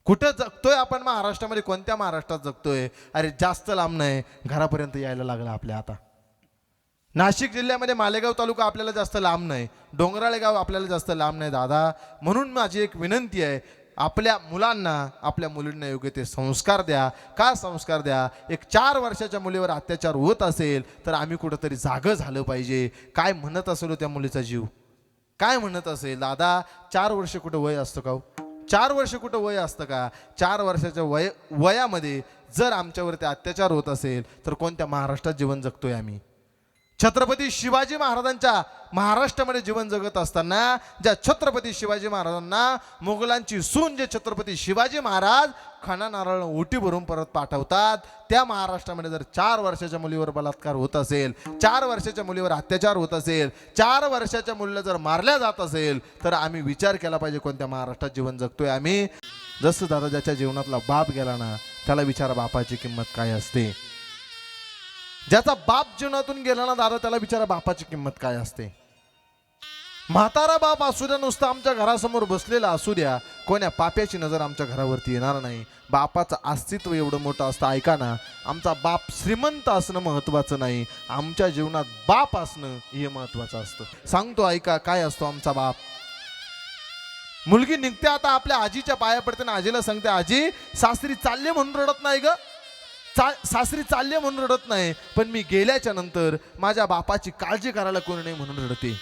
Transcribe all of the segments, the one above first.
कुठं जगतोय आपण महाराष्ट्रामध्ये? कोणत्या महाराष्ट्रात जगतोय? अरे जास्त लांब नाही, घरापर्यंत यायला लागलं आपल्या. आता नाशिक जिल्ह्यामध्ये मालेगाव तालुका आपल्याला जास्त लांब नाही, डोंगराळे गाव आपल्याला जास्त लांब नाही दादा. म्हणून माझी एक विनंती आहे, आपल्या मुलांना आपल्या मुलींना योग्य ते संस्कार द्या. का संस्कार द्या? एक 4 वर्षाच्या मुलीवर अत्याचार होत असेल तर आम्ही कुठंतरी जागं झालं पाहिजे. काय म्हणत असेल त्या मुलीचा जीव, काय म्हणत असेल दादा? 4 वर्ष कुठं वय असतं का? 4 वर्ष कुठं वय असतं का? 4 वर्षाच्या वयामध्ये जर आमच्यावरती अत्याचार होत असेल तर कोणत्या महाराष्ट्रात जीवन जगतोय आम्ही? छत्रपती शिवाजी महाराजांच्या महाराष्ट्रामध्ये जीवन जगत असताना ज्या छत्रपती शिवाजी महाराजांना मुघलांची सून जे छत्रपती शिवाजी महाराज खाना नारळ ओटी भरून परत पाठवतात, त्या महाराष्ट्रामध्ये जर 4 वर्षाच्या मुलीवर बलात्कार होत असेल, 4 वर्षाच्या मुलीवर अत्याचार होत असेल, 4 वर्षाच्या मुलीला जर मारल्या जात असेल तर आम्ही विचार केला पाहिजे कोणत्या महाराष्ट्रात जीवन जगतोय आम्ही. जसं दादा ज्याच्या जीवनातला बाप गेला ना, त्याला विचारा बापाची किंमत काय असते. ज्याचा बाप जीवनातून गेला ना दादा, त्याला विचारा बापाची किंमत काय असते. म्हातारा बाप असू द्या, नुसतं आमच्या घरासमोर बसलेला असू द्या, कोण्या पाप्याची नजर आमच्या घरावरती येणार नाही. बापाचं अस्तित्व एवढं मोठं असतं. ऐका ना, आमचा बाप श्रीमंत असणं महत्त्वाचं नाही, आमच्या जीवनात बाप असणं हे महत्त्वाचं असतं. सांगतो ऐका, काय असतो आमचा बाप. मुलगी निघते आता आपल्या आजीच्या पाया पडते ना, आजीला सांगते, आजी सासरी चालले म्हणून रडत नाही ग, सासरी चालले म्हणून रडत नाही, पण मी गेल्याच्या नंतर माझ्या बापाची काळजी करायला कोणी नाही म्हणून रडते.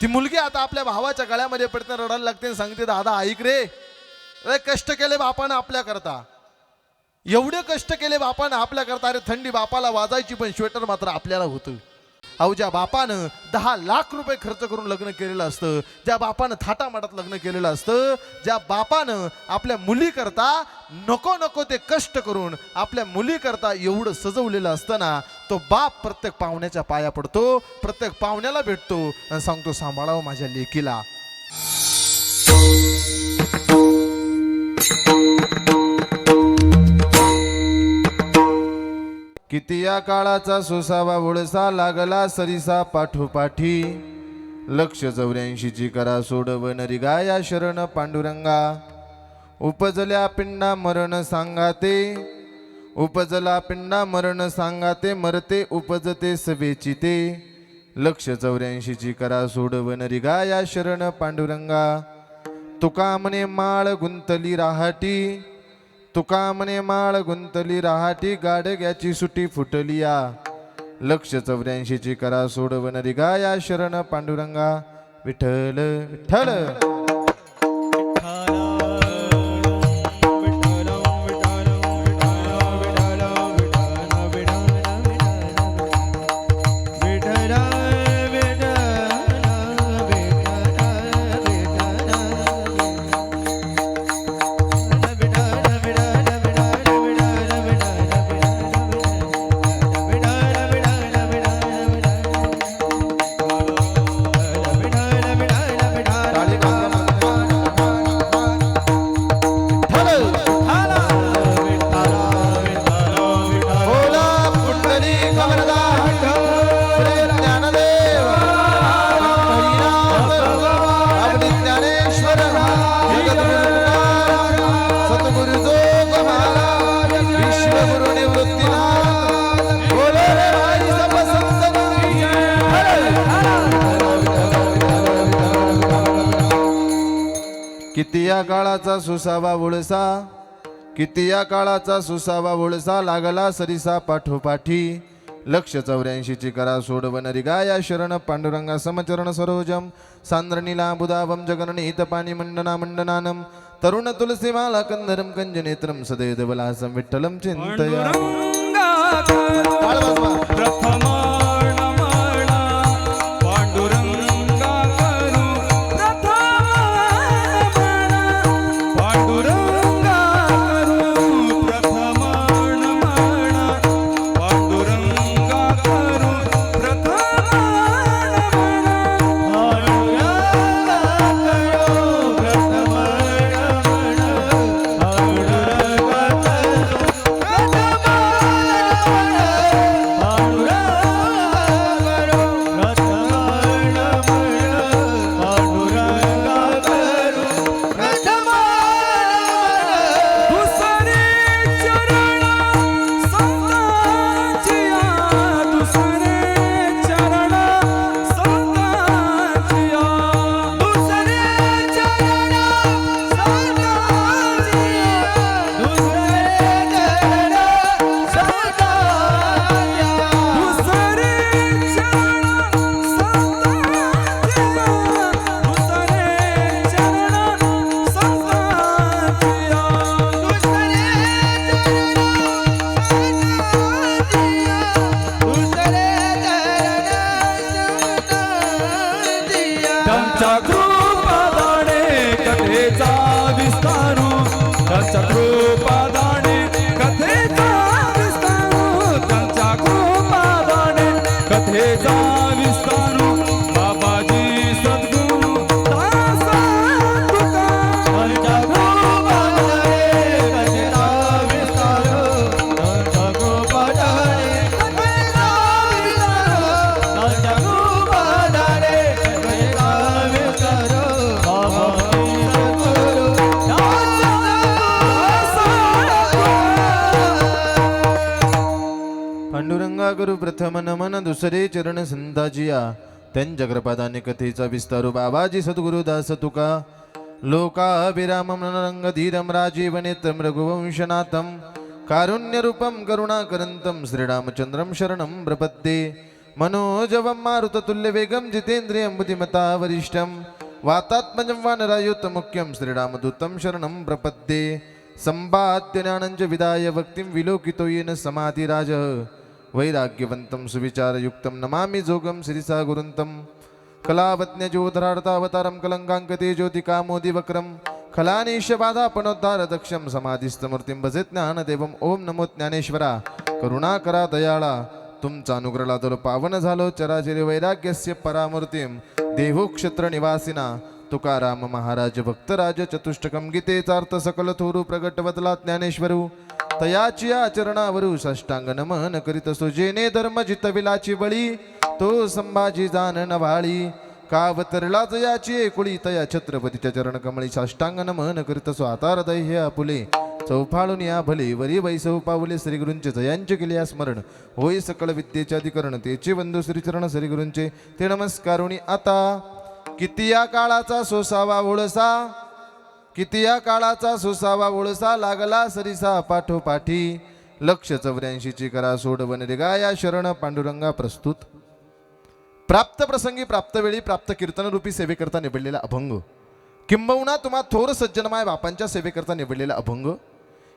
ती मुलगी आता आपल्या भावाच्या गळ्यामध्ये पडते, रडायला लागते, सांगते, दादा ऐक रे, कष्ट केले बापानं आपल्या करता, एवढे कष्ट केले बापानं आपल्या करता. अरे थंडी बापाला वाजायची पण स्वेटर मात्र आपल्याला होतं. अहो ज्या बापानं 10 लाख रुपये खर्च करून लग्न केलेलं असतं, ज्या बापानं थाटामाटात लग्न केलेलं असतं, ज्या बापानं आपल्या मुली करता नको नको ते कष्ट करून आपल्या मुली करता एवढं सजवलेलं असतं ना, तो बाप प्रत्येक पाहुण्याच्या पाया पडतो, प्रत्येक पाहुण्याला भेटतो आणि सांगतो, सांभाळावं माझ्या लेकीला. किती या काळाचा सुसावा वळसा लागला सरिसा पाठोपाठी, लक्ष 84ची करा सोडवन रिगाया शरण पांडुरंगा. उपजल्या पिंडा मरण सांगाते, उपजला पिंडा मरण सांगाते, मरते उपजते सवेची ते, लक्ष 84ची करा सोडवन रिगाया शरण पांडुरंगा. तुका म्हणे माळ गुंतली राहाटी, तुका म्हणे माळ गुंतली राहाटी, गाडग्याची सुटी फुटलिया, लक्ष 84ची करा सोडवन रिगाया शरण पांडुरंगा. विठ्ठल विठ्ठल. किती या काळाचा सुसावा वळसा, किती या काळाचा सुसावा वळसा लागला सरिसा पाठोपाठी, लक्ष 84ची करा सोडवन रिगाया शरण पांडुरंगा. समचरण सरोजम सांद्रनीला बुधावम जगननीत पाणी मंडना मंडनानम, तरुण तुलसी माला कंदरम कंजनेत्रम सदैव बलासम विठ्ठलम चिंतया. करू प्रथम नमन दुसरे चरण संताजिया त्यांच्या कृपादाने कथेचा विस्तारू बाबाजी सद्गुरुदास तुका लोकाभिरामं रंग धीरं राजीवनेत्रं रघुवंशनाथं कारुण्यरूपं करुणाकरन्तं श्रीरामचन्द्रं शरणं प्रपद्ये मनोजवं मारुततुल्यवेगं जितेन्द्रियं बुद्धिमता वरिष्ठं वातात्मजं वानरायुतमुख्यं श्रीरामदूतं शरणं प्रपद्ये संपाद्य ज्ञानञ्च विदाय भक्तिं विलोकितो येन समाधिराजः वैराग्यवन्तं सुविचारयुक्तं नमामि जोगं श्रीसा गुरुन्तं कलावत्न्यजोधरार्तावतारं कलङ्काङ्कते ज्योतिकामोदिवक्रं खलानीशबाधापणोद्धारदक्षं समाधिस्थमूर्तिं भजे ज्ञानदेवं ओं नमो ज्ञानेश्वरा करुणाकरा दयाळा तुमचा अनुग्रह लादलो पावन झालो चराचरी वैराग्यस्य परामूर्तिं देवोक्षत्र निवासिना तुकाराम महाराज भक्तराज चतुष्टकम गीतेचार्थ सकल थोरू प्रगटवतला ज्ञानेश्वरू तयाची आचरणावरू साष्टांग नमन करीत असो जेने धर्म जितविलाची बळी तो संभाजी जानन वाळी कावतरला जयाची एकुळी तया छत्रपतीच्या चरण कमळी साष्टांग नमन करीत असो आता हृदय हे आपुले चौफाळून या भले वरी वैसव पावले श्रीगुरूंचे जयांचे केले स्मरण होय सकळ विद्येचे अधिकरण तेचे बंधू श्रीचरण श्रीगुरूंचे ते नमस्कारुणी आता किती या काळाचा सोसावा ओळसा किती या काळाचा सोसावा ओळसा लागला सरिसा पाठोपाठी लक्ष 84 करा सोडवन रेगाया शरण पांडुरंगा प्रस्तुत प्राप्त प्रसंगी प्राप्त वेळी प्राप्त कीर्तन रूपी सेवेकरता निवडलेला अभंग किंबहुना तुम्हा थोर सज्जनमाय बापांच्या सेवेकरता निवडलेला अभंग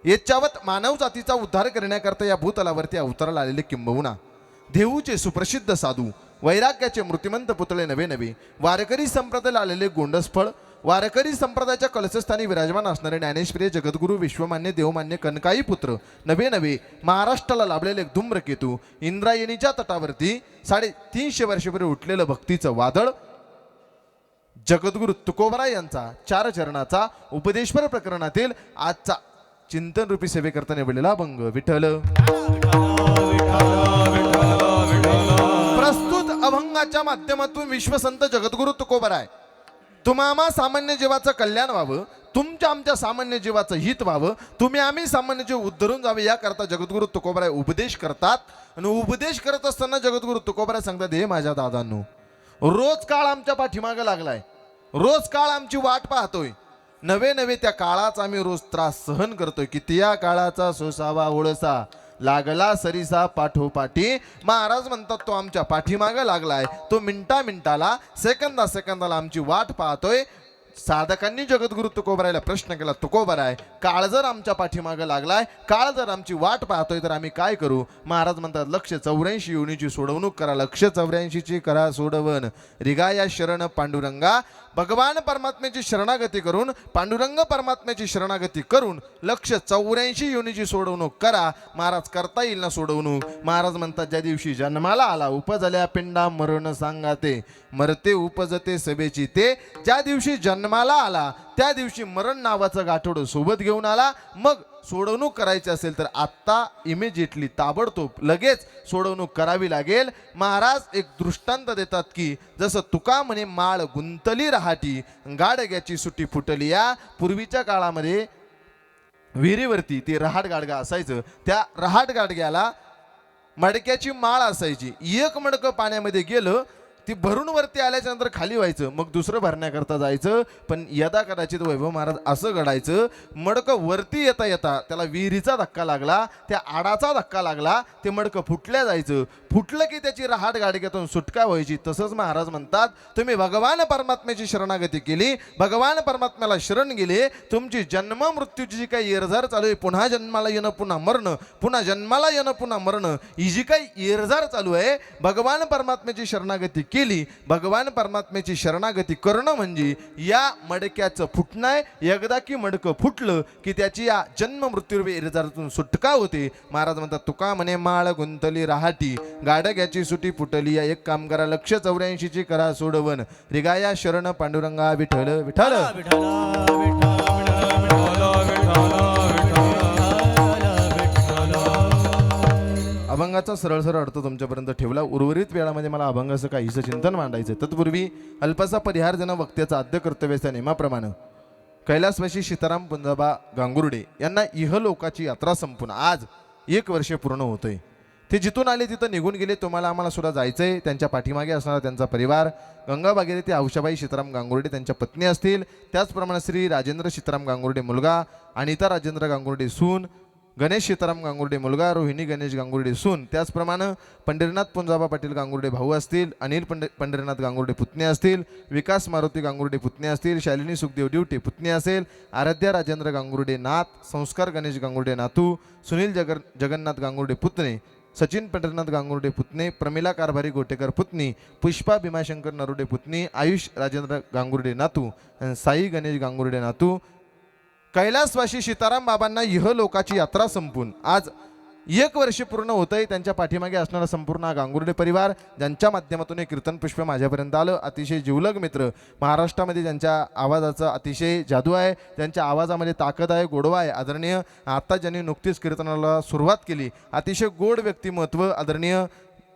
याच्यावत मानव जातीचा उद्धार करण्याकरता या भूतलावरती अवतराला आलेले किंबहुना देहूचे सुप्रसिद्ध साधू वैराग्याचे मूर्तिमंत पुतळे नवे नवे वारकरी संप्रदायाला आलेले गोंडसफळ वारकरी संप्रदायाच्या कलशस्थानी विराजमान असणारे ज्ञानेश्वरी जगद्गुरू विश्वमान्य देवमान्य कनकाई पुत्र नवे नवे महाराष्ट्राला लाभलेले धूम्रकेतू इंद्रायणीच्या तटावरती 350 वर्षापूर्वी उठलेलं भक्तीचं वादळ जगद्गुरू तुकोबरा यांचा 4 चरणाचा उपदेश्वर प्रकरणातील आजचा चिंतन रूपी सेवेकरता निवडलेला अभंग विठ्ठल प्रस्तुत अभंगाच्या माध्यमातून विश्वसंत जगद्गुरू तुकोबराय तुम्हा सामान्य जीवाचं कल्याण व्हावं तुमच्या आमच्या सामान्य जीवाचं हित व्हावं तुम्ही आम्ही सामान्य जीव उद्धरून जावे याकरता जगद्गुरू तुकोबराय उपदेश करतात आणि उपदेश करत असताना जगद्गुरू तुकोबराय सांगतात हे माझ्या दादांनो रोज काळ आमच्या पाठीमागे लागलाय रोज काळ आमची वाट पाहतोय नवे नवे त्या काळाचा आम्ही रोज त्रास सहन करतोय किती या काळाचा सोसावा ओळसा लागला सरिसा पाठोपाठी महाराज म्हणतात तो आमच्या पाठीमागे लागलाय तो मिनिटाला सेकंदाला आमची वाट पाहतोय साधकांनी जगद्गुरू तुकोबरायला प्रश्न केला तुकोबराय काळ जर आमच्या पाठीमागे लागलाय काळ जर आमची वाट पाहतोय तर आम्ही काय करू महाराज म्हणतात लक्ष 84 योनीची सोडवणूक करा लक्ष 84 करा सोडवण रिगाया शरण पांडुरंगा भगवान परमात्म्याची शरणागती करून पांडुरंग परमात्म्याची शरणागती करून लक्ष 84 योनीची सोडवणूक करा महाराज करता येईल ना सोडवणूक महाराज म्हणतात ज्या दिवशी जन्माला आला उपजल्या पिंडा मरण सांगा ते मरते उपजते सभेची ते ज्या दिवशी जन्माला आला त्या दिवशी मरण नावाचं गाठोडं सोबत घेऊन आला मग सोडवणूक करायची असेल तर आत्ता इमिजिएटली ताबडतोब लगेच सोडवणूक करावी लागेल महाराज एक दृष्टांत देतात की जसं तुका म्हणे माळ गुंतली रहाटी गाडग्याची सुटी फुटली या पूर्वीच्या काळामध्ये विहिरीवरती ते रहाट गाडगा असायचं त्या रहाट गाडग्याला मडक्याची माळ असायची एक मडकं पाण्यामध्ये गेलं ती भरून वरती आल्याच्या नंतर खाली व्हायचं मग दुसरं भरण्याकरता जायचं पण यदा कदाचित वैभव महाराज असं घडायचं मडकं वरती येता येता त्याला विहिरीचा धक्का लागला त्या आडाचा धक्का लागला ते मडकं फुटल्या जायचं फुटलं की त्याची रहाट गाडग्यातून सुटका व्हायची तसंच महाराज म्हणतात तुम्ही भगवान परमात्म्याची शरणागती केली भगवान परमात्म्याला शरण गेले तुमची जन्म मृत्यूची जी काही येरझार चालू आहे पुन्हा जन्माला येणं पुन्हा मरणं पुन्हा जन्माला येणं पुन्हा मरणं ही जी काही येरझार चालू आहे भगवान परमात्म्याची शरणागती केली भगवान परमात्म्याची शरणागती करणं म्हणजे या मडक्याचं फुटणं आहे एकदा की मडकं फुटलं की त्याची या जन्म मृत्यू येरझारातून सुटका होते महाराज म्हणतात तुका म्हणे माळ गुंतली रहाटी गाडग्याची सुटी फुटली या एक काम करा लक्ष 84 करा सोडवण रिगाया शरण पांडुरंगा विठ्ठल विठ्ठल अभंगाचा सरळ सरळ अर्थ तुमच्यापर्यंत ठेवला उर्वरित वेळामध्ये मला अभंगाचं काहीसं चिंतन मांडायचं तत्पूर्वी अल्पसा परिहार जन वक्त्याचा आद्य कर्तव्याच्या नियमाप्रमाणे कैलासवासी सीताराम पुंजाबा गांगुर्डे यांना इहलोकाची यात्रा संपून आज 1 वर्ष पूर्ण होतंय ते जिथून आले तिथं निघून गेले. तुम्हाला आम्हाला सुद्धा जायचंय. त्यांच्या पाठीमागे असणारा त्यांचा परिवार, गंगा भागीरथी औषाबाई सीताराम गांगुर्डे त्यांच्या पत्नी असतील, त्याचप्रमाणे श्री राजेंद्र सीताराम गांगुर्डे मुलगा, अनिता राजेंद्र गांगुर्डे सून, गणेश सीताराम गांगुर्डे मुलगा, रोहिणी गणेश गांगुर्डे सून, त्याचप्रमाणे पंढरीनाथ पुंजाबा पाटील गांगुर्डे भाऊ असतील, अनिल पंढरीनाथ गांगुर्डे पुतणे असतील, विकास मारुती गांगुर्डे पुतणे असतील, शालिनी सुखदेव ड्युटी पुतणे असेल, आराध्या राजेंद्र गांगुर्डे नाथ, संस्कार गणेश गांगुर्डे नातू, सुनील जगन्नाथ गांगुर्डे पुतणे, सचिन पंढरीनाथ गांगुर्डे पुतणे, प्रमिला कारभारी गोटेकर पुतणी, पुष्पा भीमाशंकर नरुडे पुतणी, आयुष राजेंद्र गांगुर्डे नातू, साई गणेश गांगुर्डे नातू. कैलासवासी सीताराम बाबांना इहलोकाची यात्रा संपून आज 1 वर्ष पूर्ण होतंय. त्यांच्या पाठीमागे असणारा संपूर्ण गांगुर्डे परिवार, ज्यांच्या माध्यमातून हे कीर्तन पुष्प माझ्यापर्यंत आलं. अतिशय जिवलग मित्र, महाराष्ट्रामध्ये ज्यांच्या आवाजाचा अतिशय जादू आहे, त्यांच्या आवाजामध्ये ताकद आहे, गोडवा आहे. आदरणीय आता ज्यांनी नुकतीच कीर्तनाला सुरुवात केली, अतिशय गोड व्यक्तिमत्व, आदरणीय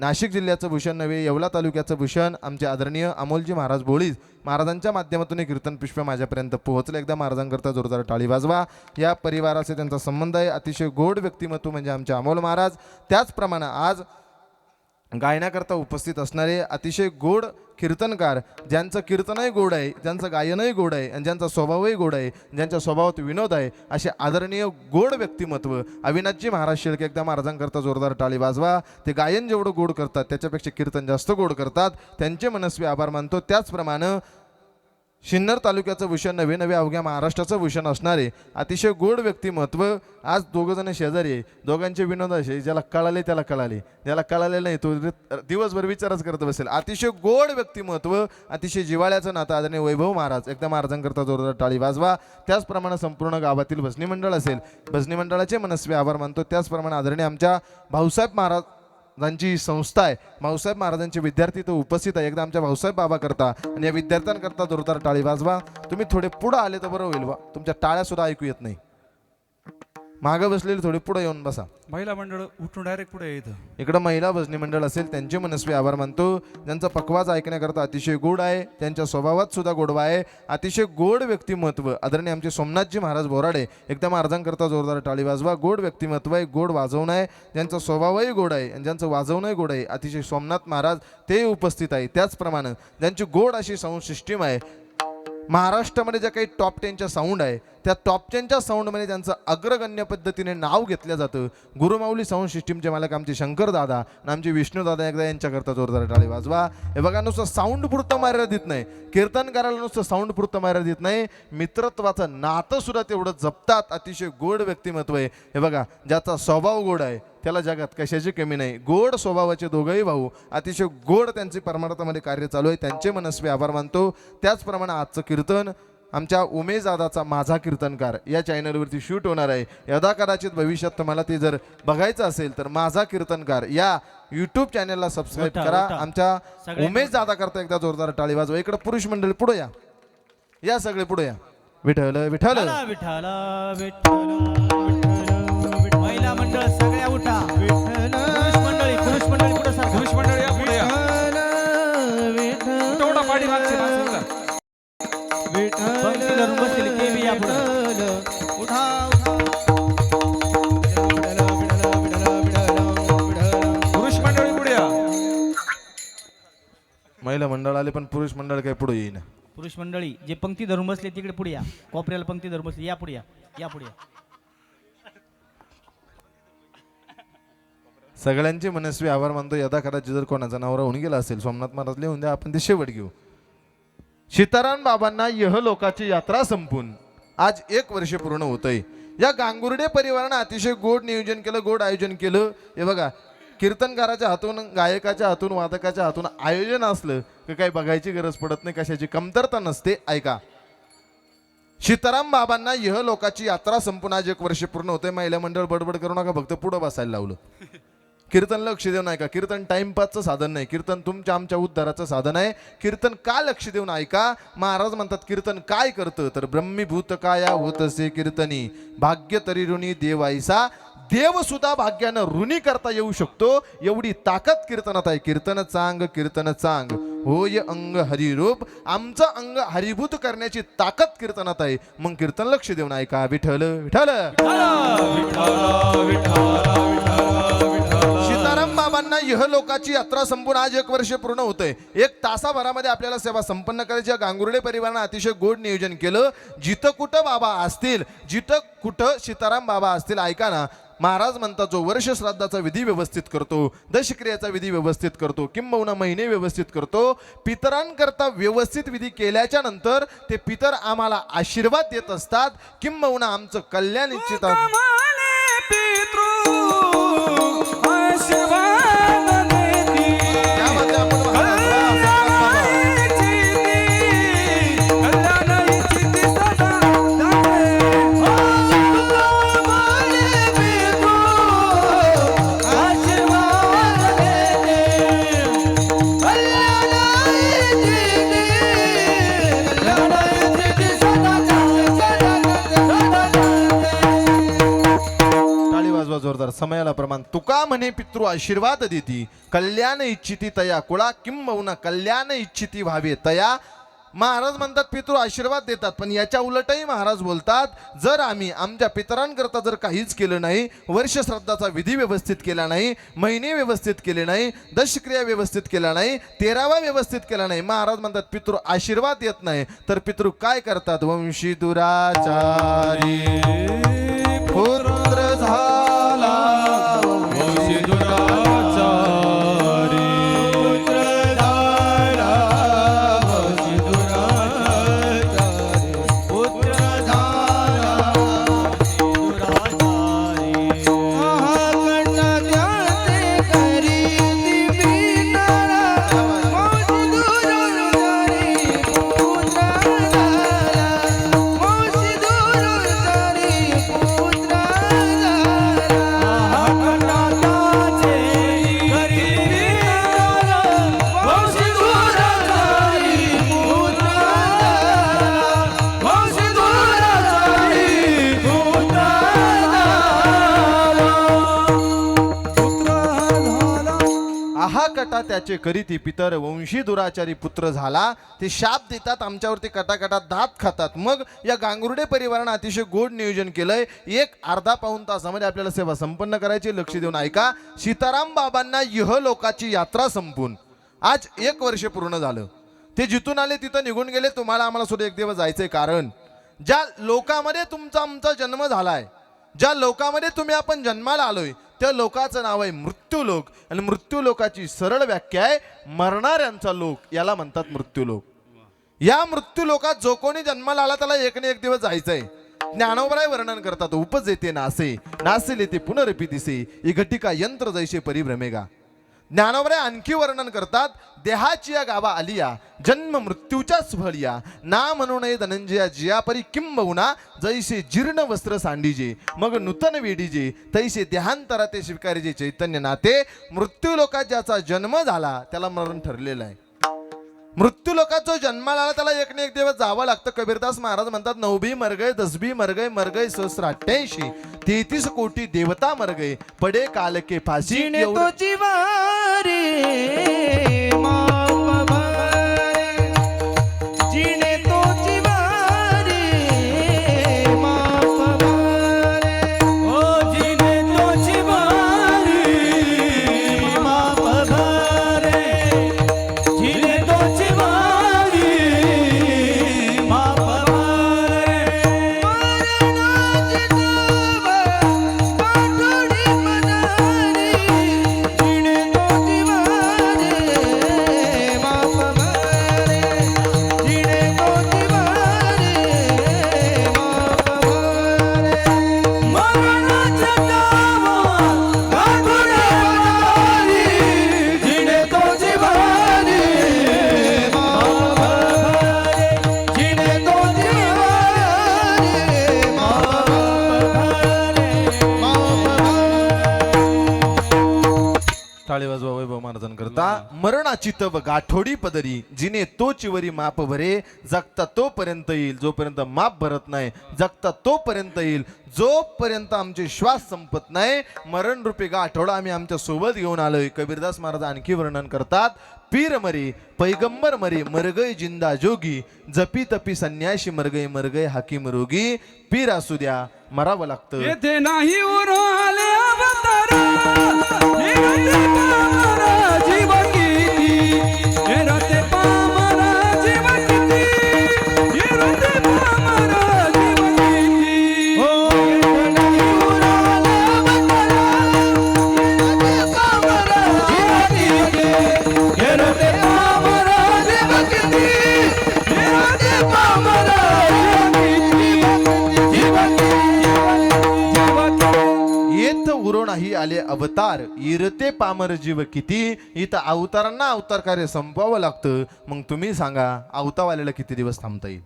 नाशिक जिल्ह्याचं भूषण नव्हे, येवला तालुक्याचं भूषण, आमचे आदरणीय अमोलजी महाराज भोळीज महाराजांच्या माध्यमातून हे कीर्तन पुष्प माझ्यापर्यंत पोहोचलं. एकदा महाराजांकरता जोरदार टाळी वाजवा. या परिवाराचे त्यांचा संबंध आहे. अतिशय गोड व्यक्तिमत्व म्हणजे आमचे अमोल महाराज. त्याचप्रमाणे आज गायनाकरता उपस्थित असणारे अतिशय गोड कीर्तनकार, ज्यांचं कीर्तनही गोड आहे, ज्यांचं गायनही गोड आहे आणि ज्यांचा स्वभावही गोड आहे, ज्यांच्या स्वभावात विनोद आहे, असे आदरणीय गोड व्यक्तिमत्व अविनाशजी महाराज शेळके. एकदा महाराजांकरता जोरदार टाळी वाजवा. ते गायन जेवढं गोड करतात त्याच्यापेक्षा कीर्तन जास्त गोड करतात. त्यांचे मनस्वी आभार मानतो. त्याचप्रमाणे सिन्नर तालुक्याचं भूषण नव्हे नव्हे अवघ्या महाराष्ट्राचं भूषण असणारे अतिशय गोड व्यक्तिमत्व. आज दोघंजण शेजारी आहे, दोघांचे विनोद असे, ज्याला कळाले त्याला कळाले, ज्याला कळाले नाही तो दिवसभर विचारच करत बसेल. अतिशय गोड व्यक्तिमत्व, अतिशय जिव्हाळ्याचं नातं आदरणीय वैभव महाराज. एकदा महाराजांकरता जोरदार टाळी वाजवा. त्याचप्रमाणे संपूर्ण गावातील भजनी मंडळ असेल, भजनी मंडळाचे मनस्वी आभार मानतो. त्याचप्रमाणे आदरणीय आमच्या भाऊसाहेब महाराज ज्यांची संस्था आहे, भाऊसाहेब महाराजांचे विद्यार्थी तो उपस्थित आहे. एकदा आमच्या भाऊसाहेब बाबा करता आणि या विद्यार्थ्यांकरता जोरदार टाळी वाजवा. तुम्ही थोडे पुढं आले तर बरं होईल बा, तुमच्या टाळ्या सुद्धा ऐकू येत नाही. मागं बसलेली थोडी पुढे येऊन बसा. महिला मंडळ उठून डायरेक्ट पुढे येतं. इकडं महिला भजनी मंडळ असेल, त्यांचे मनस्वी आभार मानतो. ज्यांचा पकवाज ऐकण्याकरता अतिशय गोड आहे, त्यांच्या स्वभावात सुद्धा गोडवा आहे, अतिशय गोड व्यक्तिमत्व आदरणीय आमचे सोमनाथजी महाराज बोराडे. एकदा महाराजांकरता जोरदार टाळी वाजवा. गोड व्यक्तिमत्व आहे, गोड वाजवणं आहे, ज्यांचा स्वभावही गोड आहे आणि ज्यांचं वाजवणंही गोड आहे, अतिशय सोमनाथ महाराज ते उपस्थित आहे. त्याचप्रमाणे ज्यांची गोड अशी साऊंड सिस्टीम आहे, महाराष्ट्रामध्ये ज्या काही टॉप 10च्या साऊंड आहे, त्या टॉप 10च्या साऊंडमध्ये त्यांचं अग्रगण्य पद्धतीने नाव घेतलं जातं. गुरुमाऊली साऊंड सिस्टीमचे मालक आमचे शंकर दादा आणि आमचे विष्णू दादा. एकदा यांच्याकरता जोरदार टाळी वाजवा. हे बघा, नुसतं साऊंड पुरतं मर्यादित नाही, कीर्तनकाराला नुसतं साऊंड पुरतं मर्यादित नाही, मित्रत्वाचं नातं सुद्धा तेवढं जपतात. अतिशय गोड व्यक्तिमत्व आहे. हे बघा, ज्याचा स्वभाव गोड आहे त्याला जगात कशाची कमी नाही. गोड स्वभावाचे दोघंही भाऊ, अतिशय गोड त्यांचे परमार्थामध्ये कार्य चालू आहे. त्यांचे मनस्वी आभार मानतो. त्याचप्रमाणे आजचं कीर्तन आमच्या उमेश दादाचा माझा कीर्तनकार या चॅनलवरती शूट होणार आहे. यदा कदाचित भविष्यात तुम्हाला ते जर बघायचं असेल तर माझा कीर्तनकार या यूट्यूब चॅनलला सबस्क्राईब करा. आमच्या उमेश दादा करता एकदा जोरदार टाळी वाजवा. इकडे पुरुष मंडळी पुढे या, या सगळे पुढे या. विठ्ठल विठ्ठल विठ्ठल महिला मंडळ सगळ्या उठा. पुरुष मंडळी पुढे सर. पुरुष मंडळ या पुढे या. तेवढा पाठी मागचे माणसं. पंक्ती धरून बसलेली ते बी या पुढे. उठा पुरुष मंडळी पुढे या. महिला मंडळ आले पण पुरुष मंडळ काही पुढे येईना. पुरुष मंडळी जे पंक्ती धरून बसले तिकडे पुढे या. कोपऱ्याला पंक्ती धरून बसले या पुढे या. या पुढे या. सगळ्यांचे मनस्वी आभार मानतो. यदा कदाचित जर कोणाचा नवरा होऊन गेला असेल, सोमनाथ महाराज लिहून द्या, आपण ते शेवट घेऊ. सीताराम बाबांना यहलोकाची यात्रा संपून आज 1 वर्ष पूर्ण होतंय. या गांगुर्डे परिवारानं अतिशय गोड नियोजन केलं, गोड आयोजन केलं. हे बघा, कीर्तनकाराच्या हातून, गायकाच्या हातून, वादकाच्या हातून आयोजन असलं की काही बघायची गरज पडत नाही, कशाची कमतरता नसते. ऐका, सीताराम बाबांना यहलोकाची यात्रा संपून आज 1 वर्ष पूर्ण होते. महिला मंडळ बडबड करू नका, फक्त पुढं बसायला लावलं. कीर्तन लक्ष देऊन ऐका. कीर्तन टाइमपासचं साधन नाही, कीर्तन तुमच्या आमच्या उद्धाराचं साधन आहे. कीर्तन का लक्ष देऊन ऐका. महाराज म्हणतात कीर्तन काय करतं, तर ब्रह्मीभूत काया होतसे कीर्तनी, भाग्य तरी ऋणी देवाईसा. देव सुद्धा भाग्यानं ऋणी करता येऊ शकतो, एवढी ताकद कीर्तनात आहे. कीर्तन चांग, कीर्तन चांग, होय अंग हरिरूप. आमचं अंग हरिभूत करण्याची ताकद कीर्तनात आहे. मग कीर्तन लक्ष देऊन ऐका. विठ्ठल विठ्ठल. सीताराम महाराजांना यहलोकाची यात्रा संपून आज 1 वर्ष पूर्ण होतंय. 1 तासाभरामध्ये आपल्याला सेवा संपन्न करायची. गांगुर्डे परिवारानं अतिशय गोड नियोजन केलं. जिथं कुठं बाबा असतील, जिथं कुठं सीताराम बाबा असतील, ऐका ना, महाराज म्हणतात जो वर्ष श्राद्धाचा विधी व्यवस्थित करतो, दशक्रियाचा विधी व्यवस्थित करतो, किंबहुना महिने व्यवस्थित करतो, पितरांकरता व्यवस्थित विधी केल्याच्या नंतर ते पितर आम्हाला आशीर्वाद देत असतात, किंबहुना आमचं कल्याण इच्छितात. त्यामध्ये आपण जोरदार समयाला प्रमाण. तुका म्हणे पितृ आशीर्वाद देती, कल्याण इच्छिती तया कुळा, किंबहुना कल्याण इच्छिती व्हावे तया. महाराज म्हणतात पितृ आशीर्वाद देतात, पण याच्या उलटही महाराज बोलतात जर आम्ही आमच्या पितरांकरता जर काहीच केलं नाही, वर्ष श्राद्धाचा विधी व्यवस्थित केला नाही, महिने व्यवस्थित केले नाही, दशक्रिया व्यवस्थित केला नाही, 13वा व्यवस्थित केला नाही, महाराज म्हणतात पितृ आशीर्वाद देत नाही, तर पितृ काय करतात? वंशी दुराचारी पुत्र झाला, वंशी दुराचारी पुत्र झाला, वंशी दुराचारी पुत्र झाला, दुराचारी. महागणा त्याचे करी दिविनारा, वंशी दुराचारी पुत्र झाला, वंशी दुराचारी पुत्र झाला. महागणा त्याचे करी दिविनारा, वंशी दुराचारी पुत्र झाला, वंशी दुराचारी पुत्र झाला. आहा कटा त्याचे करीती पितर, वंशी दुराचारी पुत्र झाला. ते शाप देतात, आमच्यावरती कटाकटा दात खातात. मग या गांगुर्डे परिवारानं अतिशय गोड नियोजन केलंय. 1-अर्धा-पाऊण तासामध्ये आपल्याला सेवा संपन्न करायची. लक्ष देऊन ऐका. सीताराम बाबांना यहलोकाची यात्रा संपून आज 1 वर्ष पूर्ण झालं. ते जिथून आले तिथं निघून गेले. तुम्हाला आम्हाला सुद्धा एक दिवस जायचंय. कारण ज्या लोकामध्ये तुमचा आमचा जन्म झालाय, ज्या लोकामध्ये तुम्ही आपण जन्माला आलोय, त्या लोकाचं नाव आहे मृत्यूलोक. आणि मृत्यूलोकाची सरळ व्याख्या आहे मरणाऱ्यांचा लोक. याला म्हणतात मृत्यूलोक. या मृत्यूलोकात जो कोणी जन्माला आला त्याला 1 ना 1 दिवस जायचंय. ज्ञानोबराय वर्णन करतात. उपज येते नासे, नासेल येते पुनरपी दिसे, ही घटिका यंत्र जैसे परिभ्रमेगा. ज्ञानोबराय आणखी वर्णन करतात. देहाची या गावा आलिया, जन्म मृत्यूच्या स्फळिया, ना म्हणू नये धनंजया जियापरी, किंबहुना जैसे जीर्ण वस्त्र सांडीजे, मग नूतन वेडीजे, तैसे देहांतरा ते स्वीकारीजे चैतन्य नाते. मृत्यू लोकात ज्याचा जन्म झाला त्याला मरण ठरलेलं आहे. मृत्यू लोकात जो जन्माला आला त्याला 1 ना 1 दिवस जावं लागतं. कबीरदास महाराज म्हणतात 9 भी मर गए, 10 भी मर गए, मर गए सहस्राठ्याऐंशी, 33 कोटी देवता मर गए, पडे काल के फाशी. जीने तो जीवारे माप भरे, जीने तो जीवारे माप भरे, ओ जीने तो जीवारे माप भरे, जीने तो जीवारे माप भरे. मरणाची नाव पाठोडी मनारी, जीने तो जीवारे माप भरे, जीने तो जीवारे माप भरे. मरणाची नाव पाठोडी मनारी, जीने तो जीवारे माप भरे, जीने तो जीवारे माप भरे. टाळी वाजवा वैभव महाराजां करता. मरणाची तव गाठोडी पदरी, जिने तो चिवरी माप भरे, जगता तोपर्यंत येईल जोपर्यंत माप भरत नाही, जगता तोपर्यंत येईल जोपर्यंत आमचे श्वास संपत नाही. मरण रूपी गाठोडा आम्ही आमच्या सोबत घेऊन आलोय. कबीरदास महाराज आणखी वर्णन करतात. पीर मरे पैगंबर मरे, मरगय जिंदा जोगी, जपी तपी संन्याशी मरगय हाकीम रोगी. पीर असू द्या मरावं लागतं. येथे नाही उरू आले अवतारा, हे घटे कामा गुरु नाही आले अवतार इरते पामर जीव किती. इथं अवतारांना अवतार कार्य संपवावं लागतं. मग तुम्ही सांगा अवतारवाल्याला किती दिवस थांबता येईल.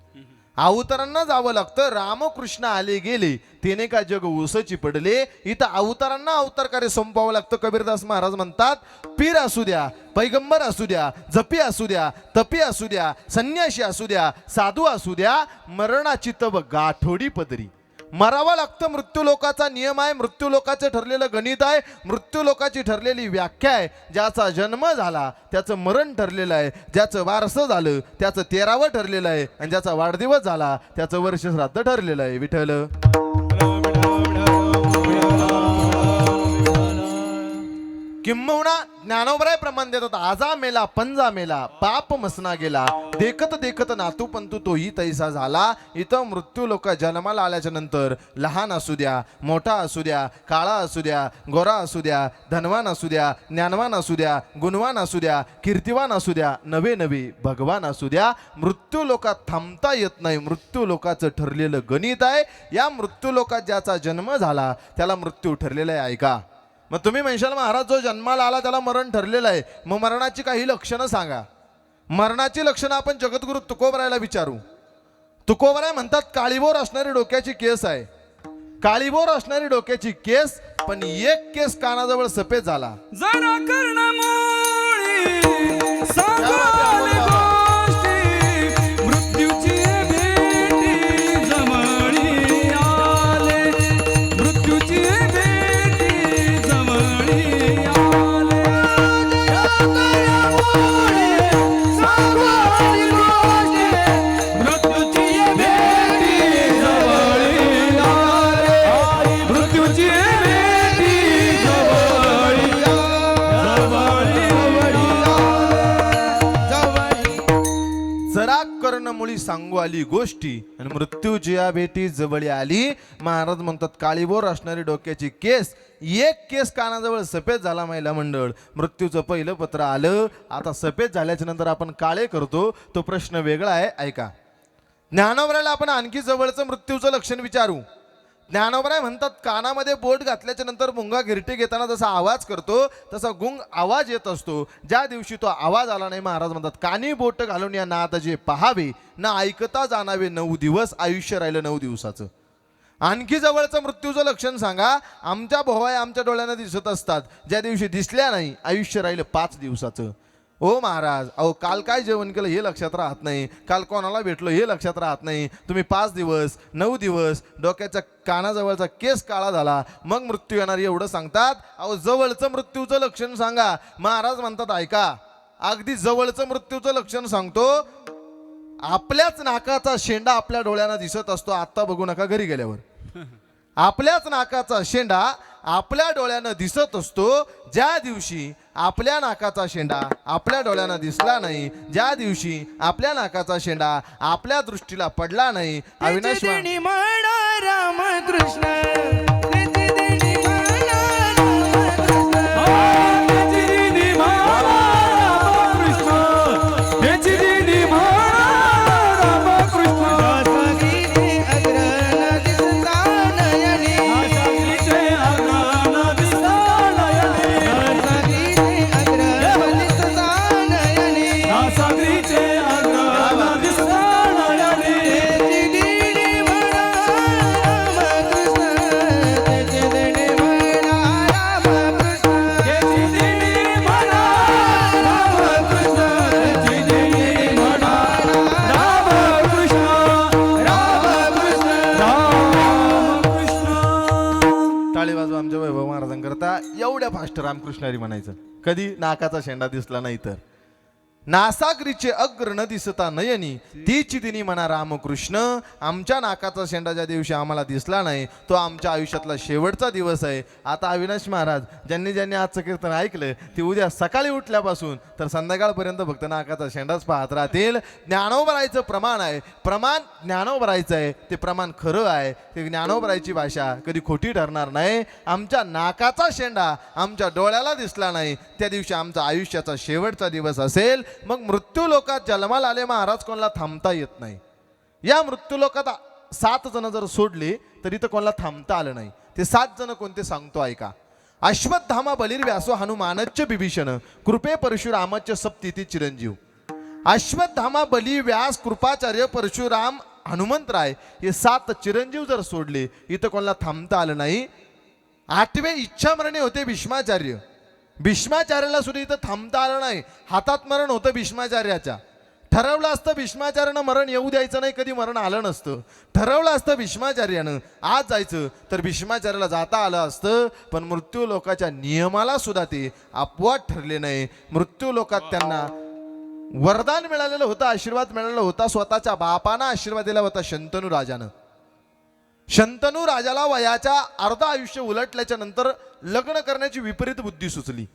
अवतारांना जावं लागतं. रामकृष्ण आले गेले तेने का जग उसची पडले. इथं अवतारांना अवतार कार्य संपवावं लागतं. कबीरदास महाराज म्हणतात पीर असू द्या, पैगंबर असू द्या, जपी असू द्या, तपी असू द्या, संन्याशी असू द्या, साधू असू द्या, मरणाची तब गाठोडी पदरी. मरावं लागतं. मृत्यू लोकाचा नियम आहे. मृत्यू लोकाचं ठरलेलं गणित आहे. मृत्यू लोकाची ठरलेली व्याख्या आहे. ज्याचा जन्म झाला त्याचं मरण ठरलेलं आहे. ज्याचं वारसं झालं त्याचं 13वं ठरलेलं आहे. आणि ज्याचा वाढदिवस झाला त्याचं वर्ष श्राद्ध ठरलेलं आहे. विठ्ठल किंबहुना ज्ञानोबराय प्रमाण देतात. आजा मेला पंजा मेला पाप मसना गेला. देखत देखत नातू पंतू तोही तैसा झाला. इथं मृत्यू लोक जन्माला आल्याच्या नंतर लहान असू द्या, मोठा असू द्या, काळा असू द्या, गोरा असू द्या, धनवान असू द्या, ज्ञानवान असू द्या, गुणवान असू द्या, कीर्तिवान असू द्या, नवे नवे भगवान असू द्या, मृत्यू लोकात थांबता येत नाही. मृत्यू लोकाचं ठरलेलं गणित आहे. या मृत्यू लोकात ज्याचा जन्म झाला त्याला मृत्यू ठरलेला आहे. ऐका, मग तुम्ही म्हणशाल महाराज जो जन्माला आला त्याला मरण ठरलेलं आहे. मग मरणाची काही लक्षणं सांगा. मरणाची लक्षणं आपण जगद्गुरु तुकोबरायला विचारू. तुकोबराय म्हणतात काळीभोर असणारी डोक्याची केस आहे. काळीभोर असणारी डोक्याची केस, पण एक केस कानाजवळ सफेद झाला. जरा कर्णमुळी सांगाले गोष्टी, मृत्यूची भेटी जमणी आले, मृत्यूची भेटी जमणी आले. मृत्यूची भेटी जवळी आले, मृत्यूची भेटी जवळी जरा कर्णमुळी सांगू आली गोष्टी आणि मृत्यूची या भेटी जवळ आली. महाराज म्हणतात काळीभोर असणारी डोक्याची केस, एक केस कानाजवळ सफेद झाला. महिला मंडळ, मृत्यूचं पहिलं पत्र आलं. आता सफेद झाल्याच्या नंतर आपण काळे करतो, तो प्रश्न वेगळा आहे. ऐका, ज्ञानोबरायला आपण आणखी जवळचं मृत्यूचं लक्षण विचारू. ज्ञानोबराय म्हणतात कानामध्ये बोट घातल्याच्या नंतर मुंगा गिरटे घेताना जसा आवाज करतो तसा गुंग आवाज येत असतो. ज्या दिवशी तो आवाज आला नाही, महाराज म्हणतात कानी बोट घालून या नाद जे पहावे ना ऐकता जाणावे 9 दिवस, आयुष्य राहिलं 9 दिवसाचं. आणखी जवळचं मृत्यूचं लक्षण सांगा. आमच्या भोवाया आमच्या डोळ्यांना दिसत असतात. ज्या दिवशी दिसल्या नाही, आयुष्य राहिलं 5 दिवसाचं. ओ महाराज, अहो काल काय जेवण केलं हे लक्षात राहत नाही, काल कोणाला भेटलो हे लक्षात राहत नाही. तुम्ही 5 दिवस 9 दिवस डोक्याच्या कानाजवळचा केस काळा झाला, मग मृत्यू येणार एवढं सांगतात. अहो जवळचं मृत्यूचं लक्षण सांगा. महाराज म्हणतात ऐका, अगदी जवळचं मृत्यूचं लक्षण सांगतो. आपल्याच नाकाचा शेंडा आपल्या डोळ्यांना दिसत असतो. आत्ता बघू नका, घरी गेल्यावर. आपल्याच नाकाचा शेंडा आपल्या डोळ्यानं दिसत असतो. ज्या दिवशी आपल्या नाकाचा शेंडा आपल्या डोळ्यानं दिसला नाही, ज्या दिवशी आपल्या नाकाचा शेंडा आपल्या दृष्टीला पडला नाही, अविनाश देणी म्हणा रामकृष्ण, त्याची देणी म्हणा रामकृष्ण. त्याची दिनी म्हणा रामकृष्ण, त्याची दिनी म्हणा रामकृष्ण. सागरीचे अग्रण दिसता नयनी, सागरीचे अग्रण दिसता नयनी, सागरीचे अग्रण दिसता नयनी. सागरीचे अग्रण दिसता नयनी. त्याची देणी म्हणा रामकृष्ण, त्याची देणी म्हणा रामकृष्ण. त्याची दिनी म्हणा रामकृष्ण, त्याची दिनी म्हणा रामकृष्ण, रामकृष्ण. टाळी वाजवा आमच्या वैभव महाराजांकरता. एवढ्या फास्ट रामकृष्ण हरी म्हणायचं. कधी नाकाचा शेंडा दिसला नाही तर. नासागरीचे अग्र न दिसता नयनी, तीची दिनी म्हणा रामकृष्ण. आमच्या नाकाचा शेंडा ज्या दिवशी आम्हाला दिसला नाही, तो आमच्या आयुष्यातला शेवटचा दिवस आहे. आता अविनाश महाराज ज्यांनी ज्यांनी आजचं कीर्तन ऐकलं ते उद्या सकाळी उठल्यापासून तर संध्याकाळपर्यंत फक्त नाकाचा शेंडाच पाहत राहतील. ज्ञानोबरायचं प्रमाण आहे, प्रमाण ज्ञानोबरायचं आहे, ते प्रमाण खरं आहे. ते ज्ञानोबरायची भाषा कधी खोटी ठरणार नाही. आमच्या नाकाचा शेंडा आमच्या डोळ्याला दिसला नाही, त्या दिवशी आमचा आयुष्याचा शेवटचा दिवस असेल. मग मृत्यू लोकात जन्माला आले महाराज, कोणाला थांबता येत नाही. या मृत्यू लोकात 7 जण जर सोडले तरी तर कोणाला थांबता आलं नाही. ते 7 जण कोणते सांगतो ऐका. अश्वत्थामा बलिर्व्यासो हनुमानच्च बिभीषण कृपे परशुरामच्च सप्तिती चिरंजीव. अश्वत्थामा बली व्यास कृपाचार्य परशुराम हनुमंतराय हे 7 चिरंजीव जर सोडले इथं कोणाला थांबता आलं नाही. 8वे इच्छामरणी होते भीष्माचार्य. भीष्माचार्याला सुद्धा इथं थांबता आलं नाही. हातात मरण होतं भीष्माचार्याच्या. ठरवलं असतं भीष्माचार्यानं मरण येऊ द्यायचं नाही, कधी मरण आलं नसतं. ठरवलं असतं भीष्माचार्यानं आज जायचं तर भीष्माचार्याला जाता आलं असतं. पण मृत्यू लोकाच्या नियमाला सुद्धा ते अपवाद ठरले नाही. मृत्यू लोकात त्यांना वरदान मिळालेलं होतं, आशीर्वाद मिळालेला होता. स्वतःच्या बापानं आशीर्वाद दिला होता शंतनू राजानं. शंतनू राजाला वयाच्या अर्ध आयुष्य उलटल्याच्या नंतर लग्न करण्याची विपरीत बुद्धी सुचली.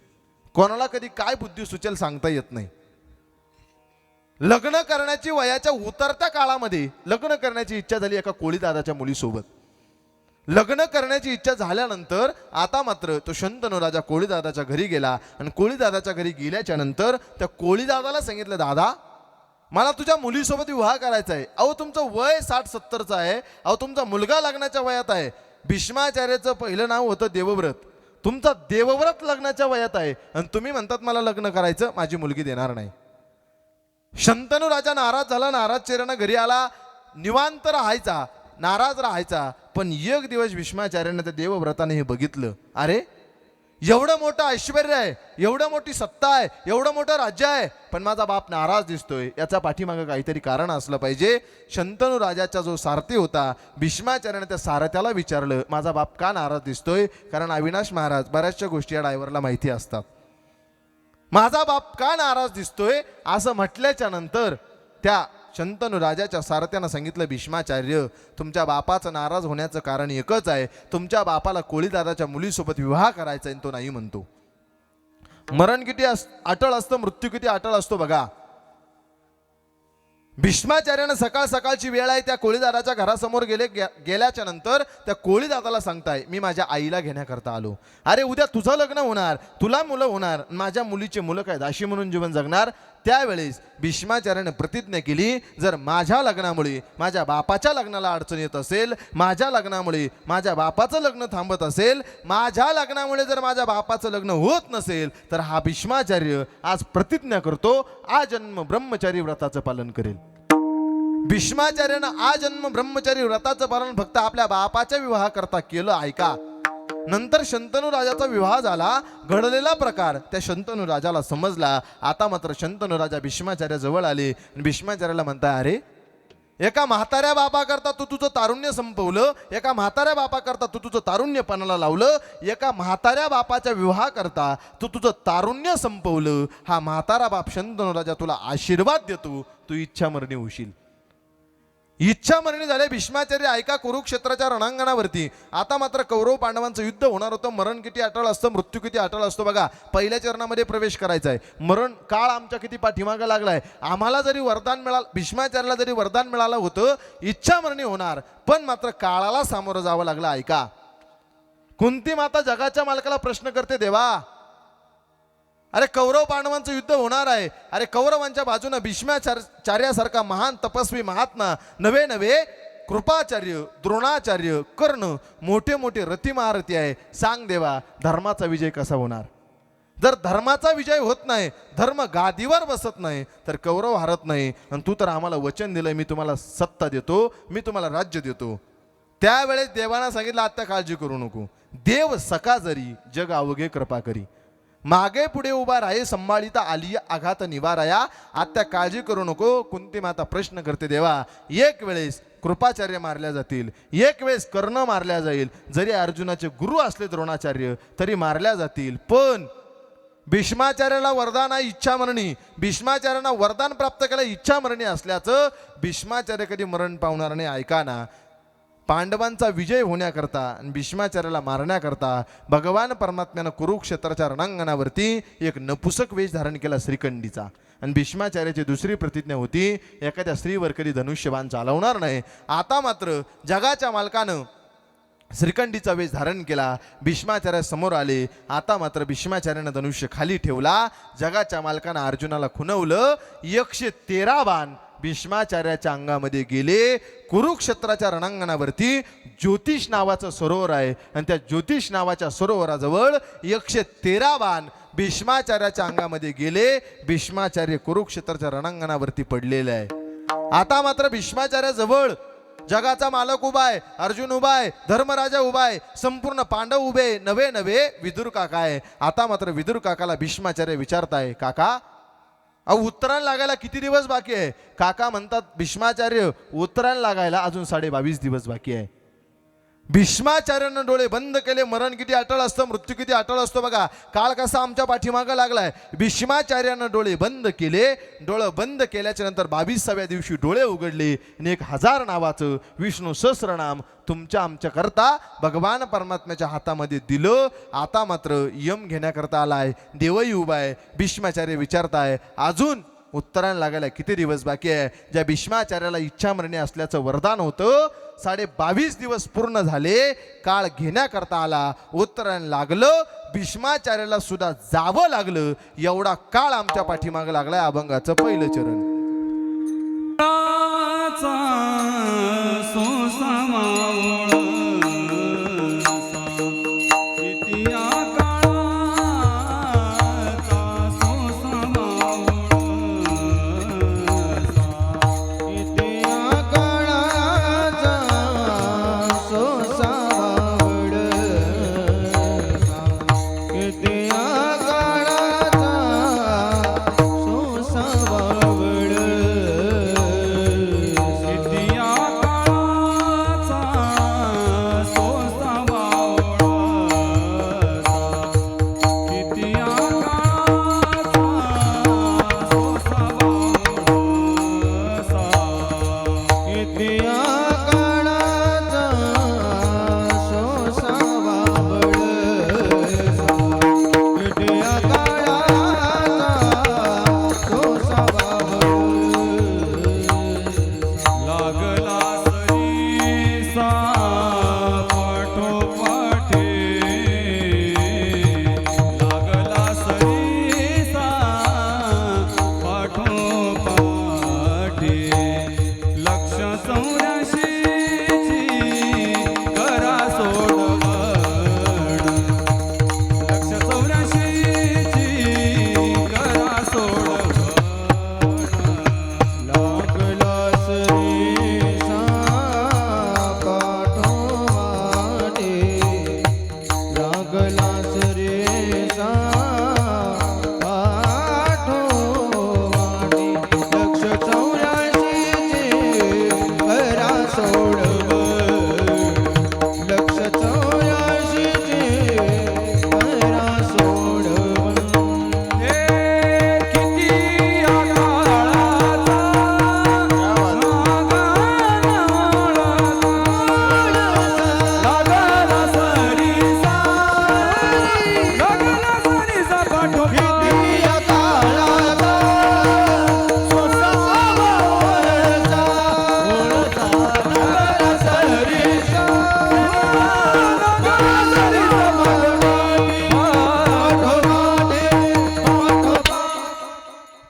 कोणाला कधी काय बुद्धी सुचेल सांगता येत नाही. लग्न करण्याची वयाच्या उतरत्या काळामध्ये लग्न करण्याची इच्छा झाली एका कोळी दादाच्या मुलीसोबत. लग्न करण्याची इच्छा झाल्यानंतर आता मात्र तो शंतनू राजा कोळी दादाच्या घरी गेला आणि कोळी दादाच्या घरी गेल्याच्या नंतर त्या कोळी दादाला सांगितलं, दादा मला तुझ्या मुलीसोबत विवाह करायचा आहे. अहो तुमचं वय 60-70चं आहे. अहो तुमचा मुलगा लग्नाच्या वयात आहे. भीष्माचार्याचं पहिलं नाव होतं देवव्रत. तुमचा देवव्रत लग्नाच्या वयात आहे आणि तुम्ही म्हणतात मला लग्न करायचं, माझी मुलगी देणार नाही. शंतनू राजा नाराज झाला. नाराज चेहऱ्यानं घरी आला. निवांत राहायचा, नाराज राहायचा. पण एक दिवस भीष्माचार्यानं त्या देवव्रताने हे बघितलं, अरे एवढं मोठं ऐश्वर्य आहे, एवढं मोठी सत्ता आहे, एवढं मोठं राज्य आहे, पण माझा बाप नाराज दिसतोय. याचा पाठीमागं काहीतरी कारण असलं पाहिजे. शंतनू राजाचा जो सारथी होता भीष्माचार्याने त्या सारथ्याला विचारलं, माझा बाप का नाराज दिसतोय? कारण अविनाश महाराज बऱ्याचशा गोष्टी या ड्रायव्हरला माहिती असतात. माझा बाप का नाराज दिसतोय असं म्हटल्याच्या नंतर त्या शंतनू राजाच्या सारथ्यानं सांगितलं, भीष्माचार्य तुमच्या बापाचं नाराज होण्याचं कारण एकच आहे, तुमच्या बापाला कोळी दादाच्या मुलीसोबत विवाह करायचा आहे तो नाही म्हणतो. मरण किती अटळ असतं, मृत्यू किती अटळ असतो बघा. भीष्माचार्यानं सकाळ सकाळची वेळ आहे, त्या कोळी दादाच्या घरासमोर गेल्याच्या नंतर त्या कोळी दादाला सांगताय, मी माझ्या आईला घेण्याकरता आलो. अरे उद्या तुझं लग्न होणार, तुला मुलं होणार, माझ्या मुलीचे मुलं काय दाशी म्हणून जीवन जगणार. त्यावेळेस भीष्माचार्याने प्रतिज्ञा केली, जर माझ्या लग्नामुळे माझ्या बापाच्या लग्नाला अडचण येत असेल, माझ्या लग्नामुळे माझ्या बापाचं लग्न थांबत असेल, माझ्या लग्नामुळे जर माझ्या बापाचं लग्न होत नसेल, तर हा भीष्माचार्य आज प्रतिज्ञा करतो आजन्म ब्रह्मचारी व्रताचं पालन करेल. भीष्माचार्यानं आजन्म ब्रह्मचारी व्रताचं पालन फक्त आपल्या बापाच्या विवाह करता केलं. ऐका, नंतर शंतनू राजाचा विवाह झाला. घडलेला प्रकार त्या शंतनू राजाला समजला. आता मात्र शंतनू राजा भीष्माचार्या जवळ आले आणि भीष्माचार्याला म्हणताय, अरे एका म्हाताऱ्या बापा करता तू तुझं तारुण्य संपवलं, एका म्हाताऱ्या बापा करता तू तुझं तारुण्य पणाला लावलं, एका म्हाताऱ्या बापाच्या विवाह करता तू तुझं तारुण्य संपवलं. हा म्हातारा बाप शंतनू राजा तुला आशीर्वाद देतो, तू इच्छामरणी होशील. इच्छामरणी झाले भीष्माचार्य. ऐका, कुरुक्षेत्राच्या रणांगणावरती आता मात्र कौरव पांडवांचं युद्ध होणार होतं. मरण किती अटळ असतं, मृत्यू किती अटळ असतो बघा. पहिल्या चरणामध्ये प्रवेश करायचा आहे. मरण काळ आमच्या किती पाठीमागं लागलाय. आम्हाला जरी वरदान मिळालं, भीष्माचार्याला जरी वरदान मिळालं होतं इच्छामरणी होणार, पण मात्र काळाला सामोरं जावं लागलं. ऐका, कुंती माता जगाच्या मालकाला प्रश्न करते, देवा अरे कौरव पांडवांचं युद्ध होणार आहे. अरे कौरवांच्या बाजूने भीष्माचार्यासारखा महान तपस्वी महात्मा, नवे नवे कृपाचार्य, द्रोणाचार्य, कर्ण, मोठे मोठे रथी महारथी आहे. सांग देवा, धर्माचा विजय कसा होणार? जर धर्माचा विजय होत नाही, धर्म गादीवर बसत नाही, तर कौरव हारत नाही. आणि तू तर आम्हाला वचन दिलंय, मी तुम्हाला सत्ता देतो, मी तुम्हाला राज्य देतो. त्यावेळेस देवाना सांगितलं, आता काळजी करू नको, देव सका जरी जग अवघे कृपा करी. मागे पुढे उभा राहे संभाळीता आली आघात निवाराया. आता काळजी करू नको. कुंती माता प्रश्न करते, देवा एक वेळेस कृपाचार्य मारल्या जातील, एक वेळेस कर्ण मारल्या जाईल, जरी अर्जुनाचे गुरु असले द्रोणाचार्य तरी मारल्या जातील, पण भीष्माचार्याला वरदान आहे इच्छामरणी. भीष्माचार्यांना वरदान प्राप्त केलं इच्छामरणी असल्याचं. भीष्माचार्य कधी मरण पावणार नाही. ऐका ना, पांडवांचा विजय होण्याकरता आणि भीष्माचार्याला मारण्याकरता भगवान परमात्म्यानं कुरुक्षेत्राच्या रणांगणावरती एक नपुसक वेश धारण केला श्रीखंडीचा. आणि भीष्माचार्याची दुसरी प्रतिज्ञा होती, एखाद्या स्त्रीवर कधी धनुष्यबाण चालवणार नाही. आता मात्र जगाच्या मालकानं श्रीखंडीचा वेश धारण केला, भीष्माचार्य समोर आले. आता मात्र भीष्माचार्यानं धनुष्य खाली ठेवला. जगाच्या मालकानं अर्जुनाला खुणवलं. 113 बाण भीष्माचार्याच्या अंगामध्ये गेले. कुरुक्षेत्राच्या रणांगणावरती ज्योतिष नावाचं सरोवर आहे आणि त्या ज्योतिष नावाच्या सरोवराजवळ 113 बाण भीष्माचार्याच्या अंगामध्ये गेले. भीष्माचार्य कुरुक्षेत्राच्या रणांगणावरती पडलेले आहे. आता मात्र भीष्माचार्याजवळ जगाचा मालक उभा आहे, अर्जुन उभा आहे, धर्मराजा उभा आहे, संपूर्ण पांडव उभे, नवे नवे विदुर काका आहे. आता मात्र विदुर काकाला भीष्माचार्य विचारताय, काका उत्तरायण लागायला किती दिवस बाकी आहे? काका म्हणतात, भीष्माचार्य उत्तरायण लागायला अजून 22.5 दिवस बाकी आहे. भीष्माचार्यानं डोळे बंद केले. मरण किती अटळ असतं, मृत्यू किती अटळ असतो बघा. काळ कसा आमच्या पाठीमागं लागलाय. भीष्माचार्यानं डोळे बंद केले. डोळे बंद केल्याच्या नंतर 22व्या दिवशी डोळे उघडले आणि 1000 नावाचं विष्णू सहस्रनाम तुमच्या आमच्या करता भगवान परमात्म्याच्या हातामध्ये दिलं. आता मात्र यम घेण्याकरता आलाय. देवही उभा आहे. भीष्माचार्य विचारताय, अजून उत्तरायण लागायला किती दिवस बाकी आहे? ज्या भीष्माचार्याला इच्छामरणी असल्याचं वरदान होतं, 22.5 दिवस पूर्ण झाले. काळ घेण्याकरता आला. उत्तरायण लागलं. भीष्माचार्याला सुद्धा जावं लागलं. एवढा काळ आमच्या पाठीमागं लागलाय. अभंगाचं पहिलं चरण.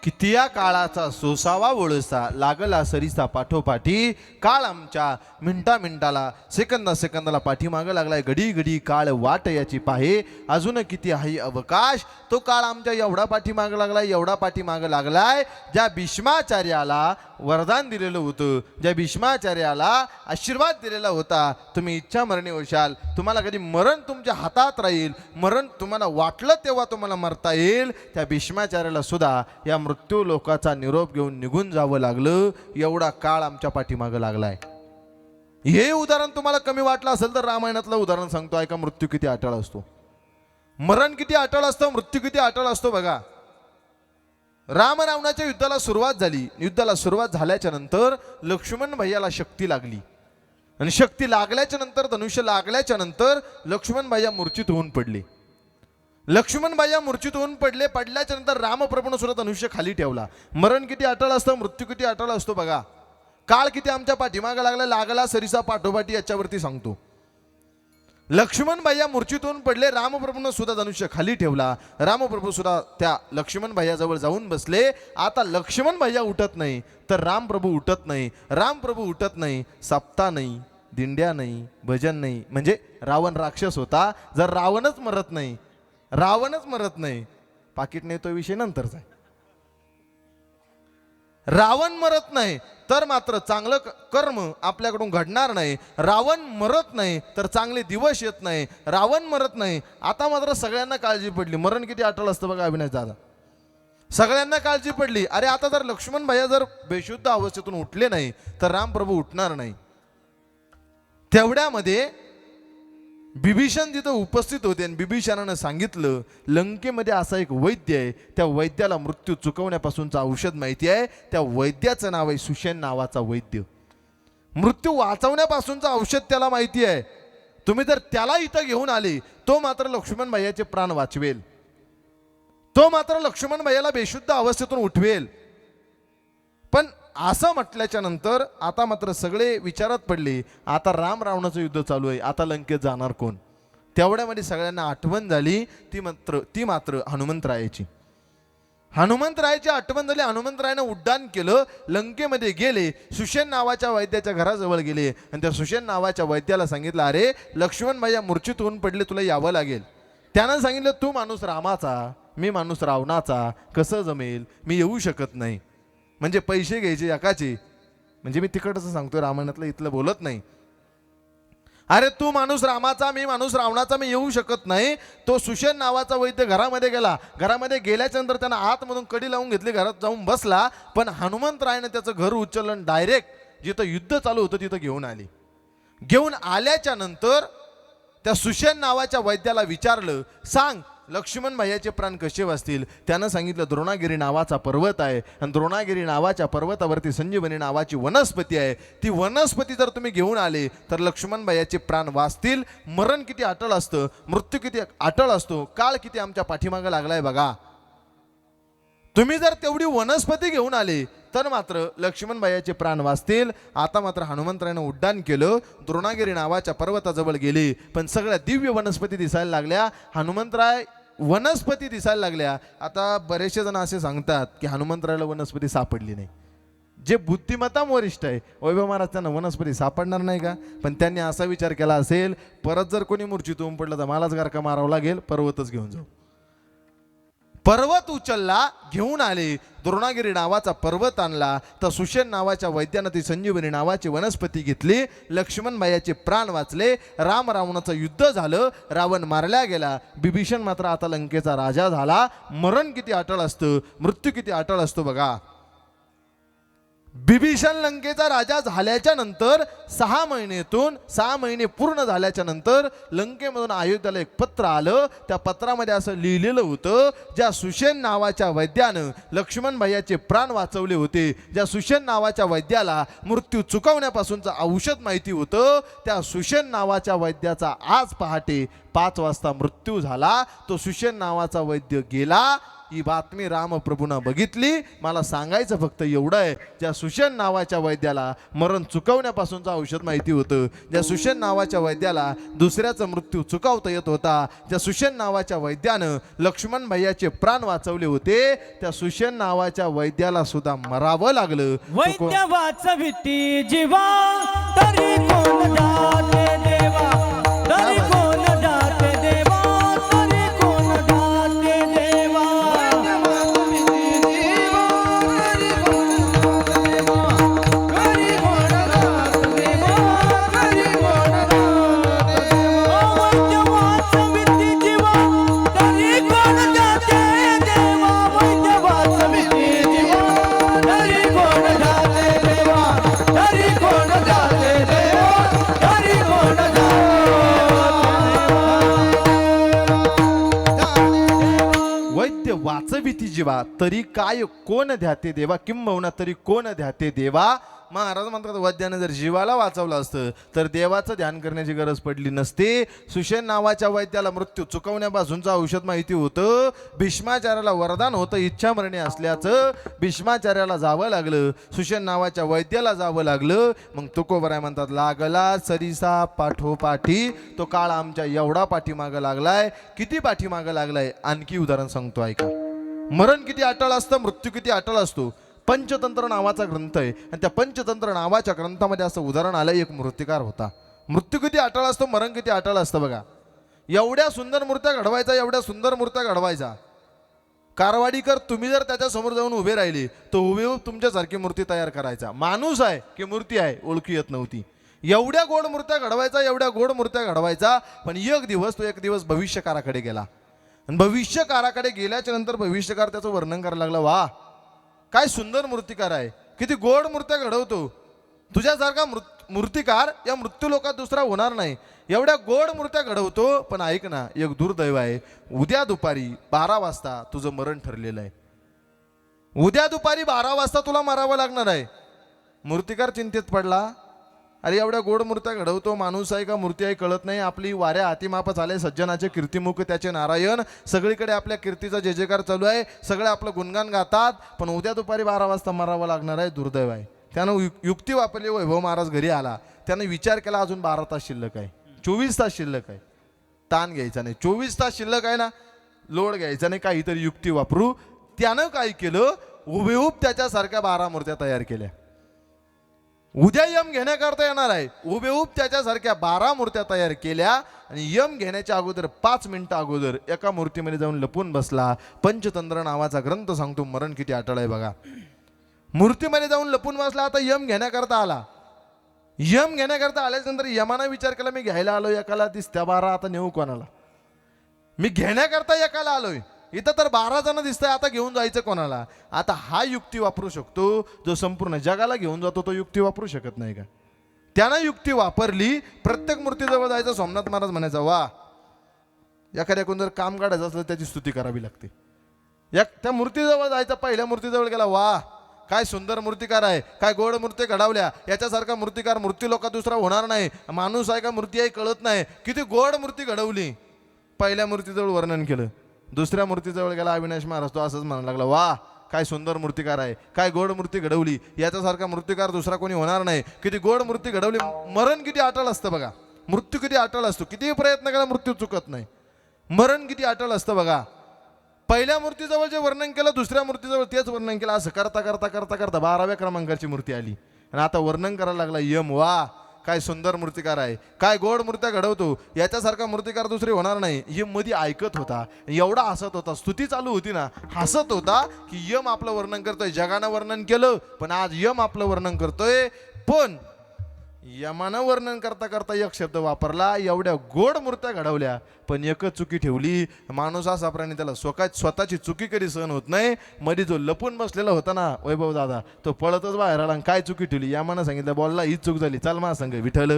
कितिया काळाचा सोसावा वळसा लागला सरीचा पाठोपाठी. काळ आमच्या मिनिटा मिनिटाला सेकंदा सेकंदाला पाठीमागं लागलाय. घडी घडी काळ वाट याची पाहे. अजून किती आहे अवकाश. तो काळ आमच्या एवढा पाठीमागं लागलाय, एवढा पाठीमागं लागलाय. ज्या भीष्माचार्याला वरदान दिलेलं होतं, ज्या भीष्माचार्याला आशीर्वाद दिलेला होता, तुम्ही इच्छा मरणी होशाल, तुम्हाला कधी मरण तुमच्या हातात राहील, मरण तुम्हाला वाटलं तेव्हा तुम्हाला मरता येईल, त्या भीष्माचार्याला सुद्धा या मृत्यू लोकाचा निरोप घेऊन निघून जावं लागलं. एवढा काळ आमच्या पाठीमागं लागलाय. हे उदाहरण तुम्हाला कमी वाटलं असेल तर रामायणातलं उदाहरण सांगतो ऐका. मृत्यू किती अटळ असतो, मरण किती अटळ असतं, मृत्यू किती अटळ असतो बघा. राम रावणाच्या युद्धाला सुरुवात झाली. युद्धाला सुरुवात झाल्याच्या नंतर लक्ष्मण भैयाला शक्ती लागली आणि शक्ती लागल्याच्या नंतर, धनुष्य लागल्याच्या नंतर लक्ष्मण भैया मूर्छित होऊन पडले. लक्ष्मण भैया मूर्छित होऊन पडले. पडल्याच्या नंतर रामप्रभूने सुद्धा धनुष्य खाली ठेवला. मरण किती अटळ असतं, मृत्यू किती अटळ असतो बघा. काळ किती आमच्या पाठीमागा लागला, लागला सरीसा पाठोपाठी याच्यावरती सांगतो. लक्ष्मण भैया मूर्छितून पडले. रामप्रभूनं सुद्धा धनुष्य खाली ठेवला. रामप्रभू सुद्धा त्या लक्ष्मण भैयाजवळ जाऊन बसले. आता लक्ष्मण भैया उठत नाही तर रामप्रभू उठत नाही. रामप्रभू उठत नाही, सप्ता नाही, दिंड्या नाही, भजन नाही. म्हणजे रावण राक्षस होता. जर रावणच मरत नाही, पाकिट नाही तो विषय नंतरचा आहे. रावण मरत नाही तर मात्र चांगलं कर्म आपल्याकडून घडणार नाही. रावण मरत नाही तर चांगले दिवस येत नाही. रावण मरत नाही. आता मात्र सगळ्यांना काळजी पडली. मरण किती अटळ असतं बघा अविनाश दादा. सगळ्यांना काळजी पडली. अरे आता जर लक्ष्मण भैया जर बेशुद्ध अवस्थेतून उठले नाही तर रामप्रभू उठणार नाही. तेवढ्यामध्ये बिभीषण तिथं उपस्थित होते आणि बिभीषणानं सांगितलं लंकेमध्ये असा एक वैद्य आहे, त्या वैद्याला मृत्यू चुकवण्यापासूनचं औषध माहिती आहे. त्या वैद्याचं नाव आहे सुषेण नावाचा वैद्य. मृत्यू वाचवण्यापासूनचं औषध त्याला माहिती आहे. तुम्ही जर त्याला इथं घेऊन आले तो मात्र लक्ष्मण भैयाचे प्राण वाचवेल. तो मात्र लक्ष्मण भैयाला बेशुद्ध अवस्थेतून उठवेल. पण असं म्हटल्याच्या नंतर आता मात्र सगळे विचारात पडले. आता राम रावणाचं युद्ध चालू आहे. आता लंकेत जाणार कोण? तेवढ्यामध्ये सगळ्यांना आठवण झाली ती मात्र हनुमंतरायाची. हनुमंतरायाची आठवण झाली. हनुमंतरायानं उड्डाण केलं, लंकेमध्ये गेले, सुषेण नावाच्या वैद्याच्या घराजवळ गेले आणि त्या सुषेण नावाच्या वैद्याला सांगितलं अरे लक्ष्मण भैया मूर्छित होऊन पडले, तुला यावं लागेल. त्यानं सांगितलं तू माणूस रामाचा, मी माणूस रावणाचा, कसं जमेल? मी येऊ शकत नाही. म्हणजे पैसे घ्यायचे एकाचे. म्हणजे मी तिकडचं सांगतोय, रामायणातलं इथलं बोलत नाही. अरे तू माणूस रामाचा, मी माणूस रावणाचा, मी येऊ शकत नाही. तो सुषेण नावाचा वैद्य घरामध्ये गेला. घरामध्ये गेल्याच्या नंतर त्यानं आतमधून कडी लावून घेतली, घरात जाऊन बसला. पण हनुमंतरायानं त्याचं घर उचललं, डायरेक्ट जिथं युद्ध चालू होतं तिथं घेऊन आली. घेऊन आल्याच्या नंतर त्या सुषेण नावाच्या वैद्याला विचारलं, सांग लक्ष्मण भैयाचे प्राण कसे वाचतील? त्यानं सांगितलं द्रोणागिरी नावाचा पर्वत आहे आणि द्रोणागिरी नावाच्या पर्वतावरती संजीवनी नावाची वनस्पती आहे. ती वनस्पती जर तुम्ही घेऊन आले तर लक्ष्मण भैयाचे प्राण वाचतील. मरण किती अटळ असतं, मृत्यू किती अटळ असतो, काळ किती आमच्या पाठीमागं लागलाय बघा. तुम्ही जर तेवढी वनस्पती घेऊन आले तर मात्र लक्ष्मण भैयाचे प्राण वाचतील. आता मात्र हनुमंतरायानं उड्डाण केलं, द्रोणागिरी नावाच्या पर्वताजवळ गेले. पण सगळ्या दिव्य वनस्पती दिसायला लागल्या. हनुमंतराय वनस्पती दिसायला लागल्या. आता बरेचसे जण असे सांगतात की हनुमंतरायाला वनस्पती सापडली नाही. जे बुद्धिमत्ता वरिष्ठ आहे वैभव महाराज त्यांना वनस्पती सापडणार नाही का? पण त्यांनी असा विचार केला असेल परत जर कोणी मूर्छित होऊन पडलं तर मलाच गारका मारावं लागेल, पर्वतच घेऊन जाऊ. पर्वत उचलला, घेऊन आले, द्रोणागिरी नावाचा पर्वत आणला. तर सुषेण नावाच्या वैद्यानं ती संजीवनी नावाची वनस्पती घेतली. लक्ष्मण भैयाचे प्राण वाचले. राम रावणाचं युद्ध झालं, रावण मारला गेला. बिभीषण मात्र आता लंकेचा राजा झाला. मरण किती अटळ असतं, मृत्यू किती अटळ असतो बघा. बिभीषण लंकेचा राजा झाल्याच्या नंतर 6 महिने पूर्ण झाल्याच्या नंतर लंकेमधून अयोध्येला एक पत्र आलं. त्या पत्रामध्ये असं लिहिलेलं होतं, ज्या सुषेण नावाच्या वैद्यानं लक्ष्मण भैयाचे प्राण वाचवले होते, ज्या सुषेण नावाच्या वैद्याला मृत्यू चुकवण्यापासूनचं औषध माहिती होतं, त्या सुषेण नावाच्या वैद्याचा आज पहाटे 5 वाजता मृत्यू झाला. तो सुषेण नावाचा वैद्य गेला. ही बातमी रामप्रभूंना बघितली. मला सांगायचं फक्त एवढं आहे, ज्या सुषेण नावाच्या वैद्याला मरण चुकवण्यापासूनचं औषध माहिती होतं, ज्या सुषेण नावाच्या वैद्याला दुसऱ्याचा मृत्यू चुकवता येत होता, ज्या सुषेण नावाच्या वैद्यानं लक्ष्मण भैयाचे प्राण वाचवले होते, त्या सुषेण नावाच्या वैद्याला सुद्धा मरावं लागलं. वैद्य वाचविती जीवा तरी कोण जाते देवा, तरी कोण जाते देवा, तरी कोण जाते देवा. वैद्य वाचविती जीवा तरी कोण जाते देवा, वैद्य वाचविती जीवा तरी कोण जाते देवा, तरी कोण जाते देवा, तरी कोण वाचविती जीवा तरी काय कोण ध्याते देवा, किंबहुना तरी कोण ध्याते देवा. महाराज म्हणतात वैद्यानं जर जीवाला वाचवलं असतं तर देवाचं ध्यान करण्याची गरज पडली नसते. सुषेण नावाच्या वैद्याला मृत्यू चुकवण्यापासूनचं औषध माहिती होतं. भीष्माचार्याला वरदान होतं इच्छामरणी असल्याचं. भीष्माचार्याला जावं लागलं, सुषेण नावाच्या वैद्याला जावं लागलं. मग तुकोबराय म्हणतात लागला सरिसा पाठोपाठी. तो काळ आमच्या एवढा पाठीमागं लागलाय. किती पाठीमागं लागलाय आणखी उदाहरण सांगतो ऐका. मरण किती अटळ असतं, मृत्यू किती अटळ असतो. पंचतंत्र नावाचा ग्रंथ आहे आणि त्या पंचतंत्र नावाच्या ग्रंथामध्ये असं उदाहरण आलं. एक मूर्तिकार होता. मृत्यू किती अटळ असतो, मरण किती अटळ असतं बघा. एवढ्या सुंदर मूर्त्या घडवायचा, एवढ्या सुंदर मूर्त्या घडवायचा. कारवाडीकर तुम्ही जर त्याच्या समोर जाऊन उभे राहिले तो हुबेहूब तुमच्यासारखी मूर्ती तयार करायचा. माणूस आहे की मूर्ती आहे ओळखी येत नव्हती. एवढ्या गोड मूर्त्या घडवायचा, एवढ्या गोड मूर्त्या घडवायचा. पण एक दिवस भविष्यकाराकडे गेला आणि भविष्यकाराकडे गेल्याच्या नंतर भविष्यकार त्याचं वर्णन करायला लागला. वा काय सुंदर मूर्तिकार आहे, किती गोड मूर्त्या घडवतो. तुझ्यासारखा मूर्तिकार या मृत्यू लोकात दुसरा होणार नाही. एवढ्या गोड मूर्त्या घडवतो. पण ऐक ना, एक दुर्दैव आहे. उद्या दुपारी 12 वाजता तुझं मरण ठरलेलं आहे. उद्या दुपारी 12 वाजता तुला मरावं लागणार आहे. मूर्तिकार चिंतेत पडला. अरे एवढ्या गोड मूर्त्या घडवतो, माणूस आहे का मूर्ती आहे कळत नाही. आपली वाऱ्या हातीमाप झाले, सज्जनाचे कीर्तिमुख त्याचे नारायण. सगळीकडे आपल्या कीर्तीचा जय जयकार चालू आहे, सगळे आपलं गुणगान गातात. पण उद्या दुपारी 12 वाजता मरावं लागणार आहे. दुर्दैव आहे. त्यानं युक्ती वापरली. वैभव महाराज घरी आला. त्यानं विचार केला अजून 12 तास शिल्लक आहे, 24 तास शिल्लक आहे. ताण घ्यायचा नाही, 24 तास शिल्लक आहे ना, लोड घ्यायचा नाही, काहीतरी युक्ती वापरू. त्यानं काय केलं, हुबेहूब त्याच्यासारख्या 12 मूर्त्या तयार केल्या. उद्या यम घेण्याकरता येणार आहे. हुबेहूब त्याच्यासारख्या 12 मूर्त्या तयार केल्या आणि यम घेण्याच्या अगोदर 5 मिनिटं अगोदर एका मूर्तीमध्ये जाऊन लपून बसला. पंचतंत्र नावाचा ग्रंथ सांगतो मरण किती अटळ आहे बघा. मूर्तीमध्ये जाऊन लपून बसला. आता यम घेण्याकरता आला. यम घेण्याकरता आल्यानंतर यमानं विचार केला मी घ्यायला आलो एकाला, दिसत्या 12, आता नेऊ कोणाला. मी घेण्याकरता एकाला आलोय, इथं तर 12 जण दिसतंय, आता घेऊन जायचं कोणाला. आता हा युक्ती वापरू शकतो जो संपूर्ण जगाला घेऊन जातो, तो युक्ती वापरू शकत नाही का. त्यानं युक्ती वापरली. प्रत्येक मूर्तीजवळ जायचं. सोमनाथ महाराज म्हणायचा वा. एखाद्याकडून जर काम काढायचं असलं त्याची स्तुती करावी लागते. त्या मूर्तीजवळ जायचं. पहिल्या मूर्तीजवळ गेला. वा काय सुंदर मूर्तिकार आहे, काय गोड मूर्ती घडवल्या. याच्यासारखा मूर्तिकार मूर्ती लोकात दुसरा होणार नाही. माणूस आहे का मूर्ती आहे कळत नाही. किती गोड मूर्ती घडवली. पहिल्या मूर्तीजवळ वर्णन केलं. दुसऱ्या मूर्तीजवळ गेला. अविनाश महाराज तो असंच म्हणायला लागला. वा काय सुंदर मूर्तिकार आहे, काय गोड मूर्ती घडवली. याच्यासारखा मूर्तिकार दुसरा कोणी होणार नाही. किती गोड मूर्ती घडवली. मरण किती अटळ असतं बघा. मृत्यू किती अटळ असतो. कितीही प्रयत्न करा मृत्यू चुकत नाही. मरण किती अटळ असतं बघा. पहिल्या मूर्तीजवळ जे वर्णन केलं दुसऱ्या मूर्तीजवळ तेच वर्णन केलं. असं करता करता करता करता 12व्या क्रमांकाची मूर्ती आली आणि आता वर्णन करायला लागला यम. वा काय सुंदर मूर्तिकार आहे, काय गोड मूर्त्या घडवतो. याच्यासारखा मूर्तिकार दुसरे होणार नाही. यम मध्ये ऐकत होता. एवढा हसत होता. स्तुती चालू होती ना, हसत होता की यम आपलं वर्णन करतोय. जगानं वर्णन केलं पण आज यम आपलं वर्णन करतोय. पण यमानं वर्णन करता करता एक शब्द वापरला. एवढ्या गोड मूर्त्या घडवल्या पण एकच चुकी ठेवली. माणूस असा प्राणी त्याला स्वतःची चुकी कधी सहन होत नाही. मध्ये जो लपून बसलेला होता ना वैभव दादा, तो पळतच बाहेर आला. काय चुकी ठेवली. यमानं सांगितलं बोलला हीच चूक झाली, चल मा संग विठ्ठल.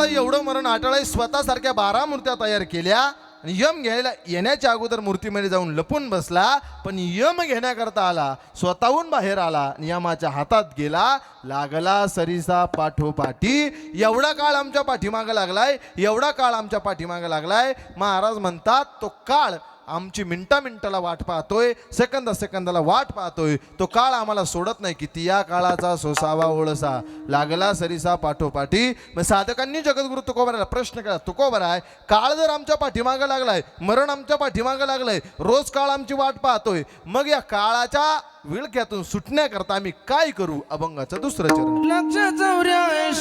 एवढं मरण अटळ स्वतःसारख्या 12 मूर्त्या तयार केल्या आणि यम घ्यायला येण्याच्या अगोदर मूर्तीमध्ये जाऊन लपून बसला. पण यम घेण्याकरता आला, स्वतःहून बाहेर आला, यमाच्या हातात गेला. लागला सरिसा पाठोपाठी. एवढा काळ आमच्या पाठीमागं लागलाय, एवढा काळ आमच्या पाठीमागं लागलाय. महाराज म्हणतात तो काळ आमची मिनिटाला वाट पाहतोय, सेकंदाला वाट पाहतोय. तो काळ आम्हाला सोडत नाही. किती या काळाचा सोसावा ओळसा. लागला सरिसा पाठोपाठी. मग साधकांनी जगद्गुरु तुकोबराला प्रश्न केला. तुकोबराय काळ जर आमच्या पाठीमागं लागलाय, मरण आमच्या पाठीमागं लागलंय, रोज काळ आमची वाट पाहतोय, मग या काळाच्या विळख्यातून सुटण्याकरता आम्ही काय करू. अभंगाचं दुसरं चरण. लक्ष 84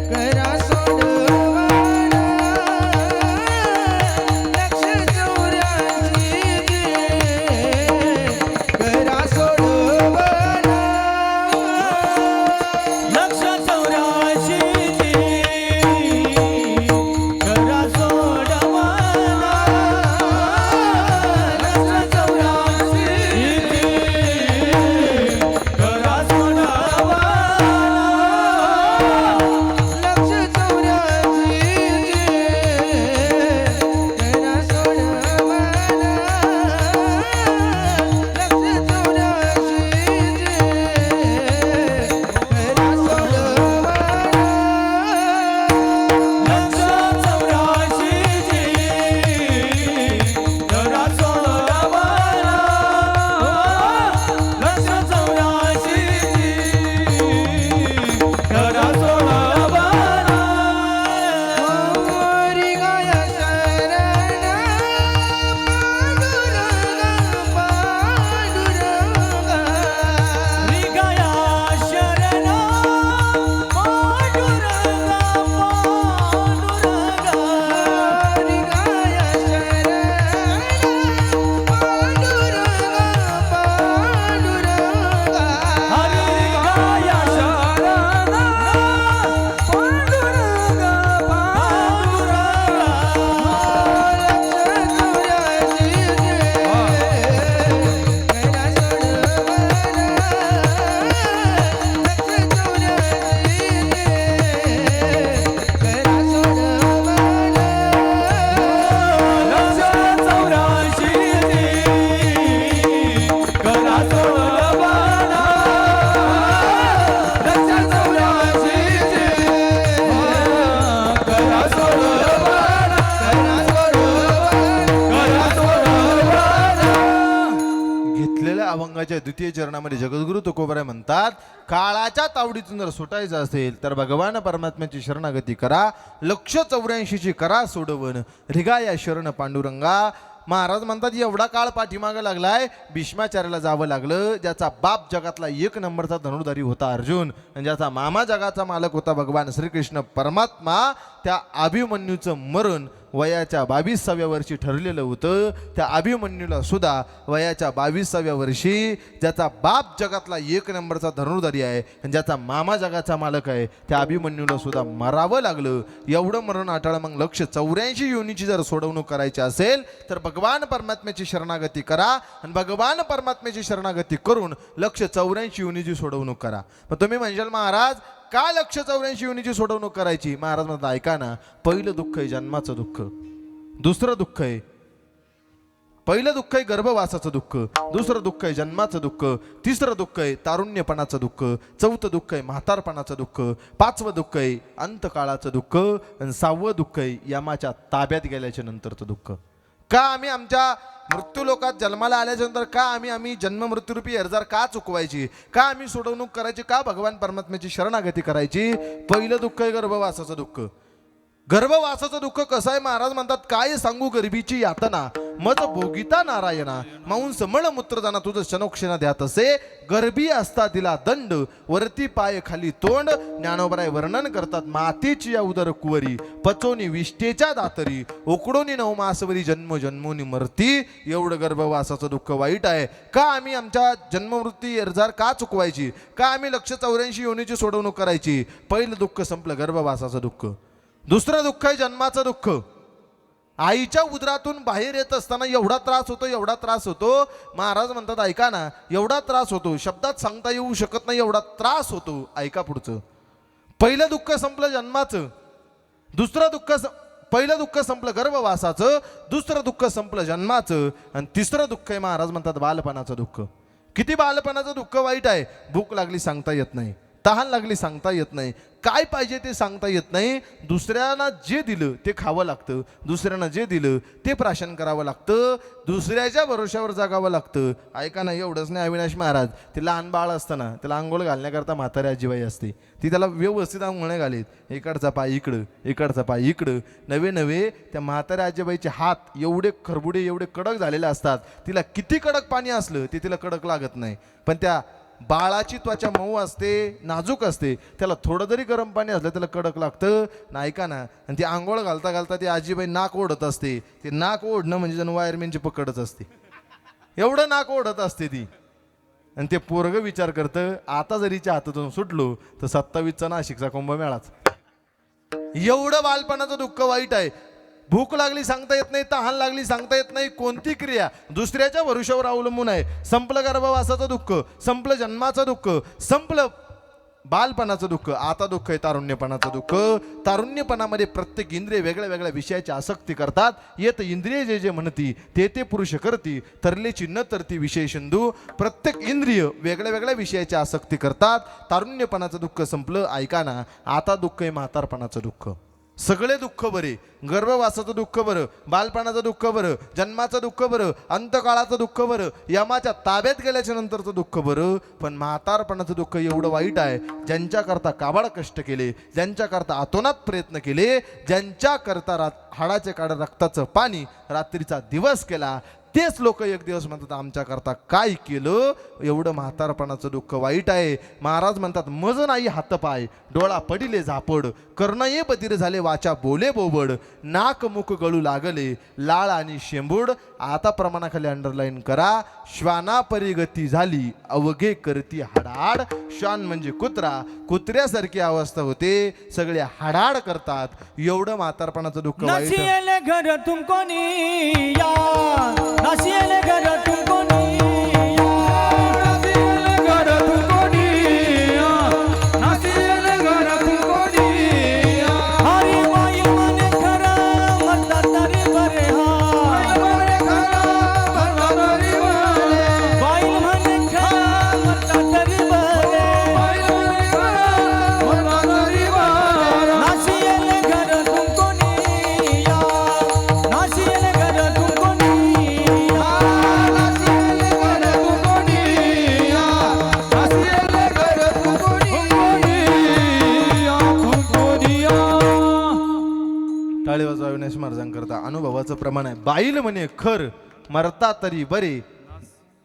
करा सोडवाना. लक्ष 84 करा सोडवाना. लक्ष 84 करा सोडवाना. लक्ष 84 करा सोडवाना. मालिकेच्या द्वितीय चरणामध्ये जगद्गुरु तुकोबराय म्हणतात, काळाच्या तावडीतून जर सुटायचं असेल तर भगवान परमात्म्याची शरणागती करा. लक्ष 84ची करा सोडवण, रिगा या शरण पांडुरंगा. महाराज म्हणतात एवढा काळ पाठीमागं लागलाय, भीष्माचार्याला जावं लागलं. ज्याचा बाप जगातला एक नंबरचा धनुर्धारी होता अर्जुन, आणि ज्याचा मामा जगाचा मालक होता भगवान श्रीकृष्ण परमात्मा, त्या अभिमन्यूचं मरण वयाच्या 22व्या वर्षी ठरलेलं होतं. त्या अभिमन्यूला सुद्धा वयाच्या 22व्या वर्षी ज्याचा बाप जगातला एक नंबरचा धनुर्धारी आहे आणि ज्याचा मामा जगाचा मालक आहे, त्या अभिमन्यूला सुद्धा मरावं लागलं. एवढं मरण आटाळ. मग लक्ष 84 योनीची जर सोडवणूक करायची असेल तर भगवान परमात्म्याची शरणागती करा, आणि भगवान परमात्म्याची शरणागती करून लक्ष 84 योनीची सोडवणूक करा. मग तुम्ही म्हणशाल महाराज का लक्ष 84 योनीची सोडवणूक करायची? महाराज म्हणतात ऐका ना, पहिलं दुःख आहे जन्माचं दुःख, दुसरं दुःख आहे, पहिलं दुःख आहे गर्भवासाचं दुःख, दुसरं दुःख आहे जन्माचं दुःख, तिसरं दुःख आहे तारुण्यपणाचं दुःख, चौथं दुःख आहे म्हातारपणाचं दुःख, पाचवं दुःख आहे अंतकाळाचं दुःख, आणि 6वं दुःख आहे यमाच्या ताब्यात गेल्याच्या नंतरचं दुःख. का आम्ही आमच्या मृत्यू लोकात जन्माला आल्याच्या नंतर का आम्ही जन्म मृत्यूरूपी अर्जार का चुकवायची, का आम्ही सोडवणूक करायची, का भगवान परमात्म्याची शरणागती करायची? पहिलं दुःख आहे गर्भवासाचं दुःख. गर्भवासाचं दुःख कसं आहे? महाराज म्हणतात काय सांगू गर्भीची यातना, मज भोगिता नारायणा, मांस मळ मूत्र जाना तुझं शनोक्षणा द्यात असे, गर्भी असता दिला दंड, वरती पाय खाली तोंड. ज्ञानोबराय वर्णन करतात, मातेची या उदर कुवरी, पचोनी विष्टेच्या दातरी, उकडोनी 9 मासवरी जन्म जन्मोनी मरती. एवढं गर्भवासाचं दुःख वाईट आहे. का आम्ही आमच्या जन्ममृत्यू अर्जार का चुकवायची, का आम्ही लक्ष 84 योनीची सोडवणूक करायची? पहिलं दुःख संपलं गर्भवासाचं दुःख. दुसरं दुःख आहे जन्माचं दुःख. आईच्या उदरातून बाहेर येत असताना एवढा त्रास होतो, एवढा त्रास होतो. महाराज म्हणतात ऐका ना, एवढा त्रास होतो शब्दात सांगता येऊ शकत नाही, एवढा त्रास होतो. ऐका पुढचं. पहिलं दुःख संपलं जन्माचं, दुसरं दुःख पहिलं दुःख संपलं गर्भवासाचं, दुसरं दुःख संपलं जन्माचं, आणि तिसरं दुःख आहे महाराज म्हणतात बालपणाचं दुःख. किती बालपणाचं दुःख वाईट आहे. भूक लागली सांगता येत नाही, तहान लागली सांगता येत नाही, काय पाहिजे ते सांगता येत नाही. दुसऱ्यांना जे दिलं ते खावं लागतं, दुसऱ्यांना जे दिलं ते प्राशन करावं लागतं, दुसऱ्याच्या भरोश्यावर जगावं लागतं. ऐका ना, एवढंच नाही अविनाश महाराज, ते लहान बाळ असताना त्याला आंघोळ घालण्याकरता म्हातारी आजीबाई असते, ती त्याला व्यवस्थित आंघोळ घालीत. इकडचा पाय इकडं, इकडचा पाय इकडं. नवे नवे त्या म्हाताऱ्या आजीबाईचे हात एवढे खरबुडे एवढे कडक झालेले असतात, तिला किती कडक पाणी असलं ते तिला कडक लागत नाही. पण त्या बाळाची त्वचा मऊ असते, नाजूक असते, त्याला थोडं जरी गरम पाणी असलं त्याला कडक लागतं. नाही का ना. आणि ती आंघोळ घालता घालता ती आजीबाई नाक ओढत असते. ते नाक ओढणं म्हणजे जण वायरमॅनची पकडच असते, एवढं नाक ओढत असते ती. आणि ते पोरग विचार करतं आता जरीच्या हातातून सुटलो तर 27चा नाशिकचा कुंभमेळाच. एवढं बालपणाचं दुःख वाईट आहे. भूक लागली सांगता येत नाही, तहान लागली सांगता येत नाही, कोणती क्रिया दुसऱ्याच्या भरोश्यावर अवलंबून आहे. संपलं गर्भवासाचं दुःख, संपलं जन्माचं दुःख, संपलं बालपणाचं दुःख. आता दुःख आहे तारुण्यपणाचं दुःख. तारुण्यपणामध्ये प्रत्येक इंद्रिय वेगळ्या वेगळ्या विषयाची आसक्ती करतात. येत इंद्रिय जे जे म्हणती ते ते पुरुष करती, तरलेची न तरती विषय सिंधू. प्रत्येक इंद्रिय वेगळ्या वेगळ्या विषयाची आसक्ती करतात. तारुण्यपणाचं दुःख संपलं. ऐका ना, आता दुःख आहे म्हातारपणाचं दुःख. सगळे दुःख बरे, गर्भवासाचं दुःख बरं, बालपणाचं दुःख बरं, जन्माचं दुःख बरं, अंतकाळाचं दुःख बरं, यमाच्या ताब्यात गेल्याच्या नंतरचं दुःख बरं. पण म्हातारपणाचं दुःख एवढं वाईट आहे. ज्यांच्याकरता काबाड कष्ट केले, ज्यांच्याकरता आतोनात प्रयत्न केले, ज्यांच्याकरता हाडाचे काढ रक्ताचं पाणी रात्रीचा दिवस केला, तेच लोक एक दिवस म्हणतात आमच्याकरता काय केलं. एवढं म्हातारपणाचं दुःख वाईट आहे. महाराज म्हणतात मज नाही हातपाय, डोळा पडिले झापड, कर्ण ये बधीर झाले वाचा बोले बोबड, नाक मुख गळू लागले लाळ आणि शेंबूड. आता प्रमाणाखाली अंडरलाईन करा. श्वाना परिगती झाली अवघे करती हाडाड. श्वान म्हणजे कुत्रा, कुत्र्यासारखी अवस्था होते, सगळे हाडाड करतात. एवढं म्हातारपणाचं दुःख वाईट. नसियले घर तुमको निया, नसियले घर तुमको निया, नसियले घर तुमको निया, नसियले घर तुमको निया. हरी माई मने खरा म्हणतात तरी बरे हा, मने खरा म्हणतात तरी बरे, बाई मने खरा म्हणतात तरी बरे, बाई मने खरा म्हणतात तरी बरे. नसियले घर तुमको निया, नसियले घर तुमको निया, नसियले टाळी वाजवा अविनाश महाराजांकरता अनुभवाचं प्रमाण आहे. बाईल म्हणे खर मरता तरी बरे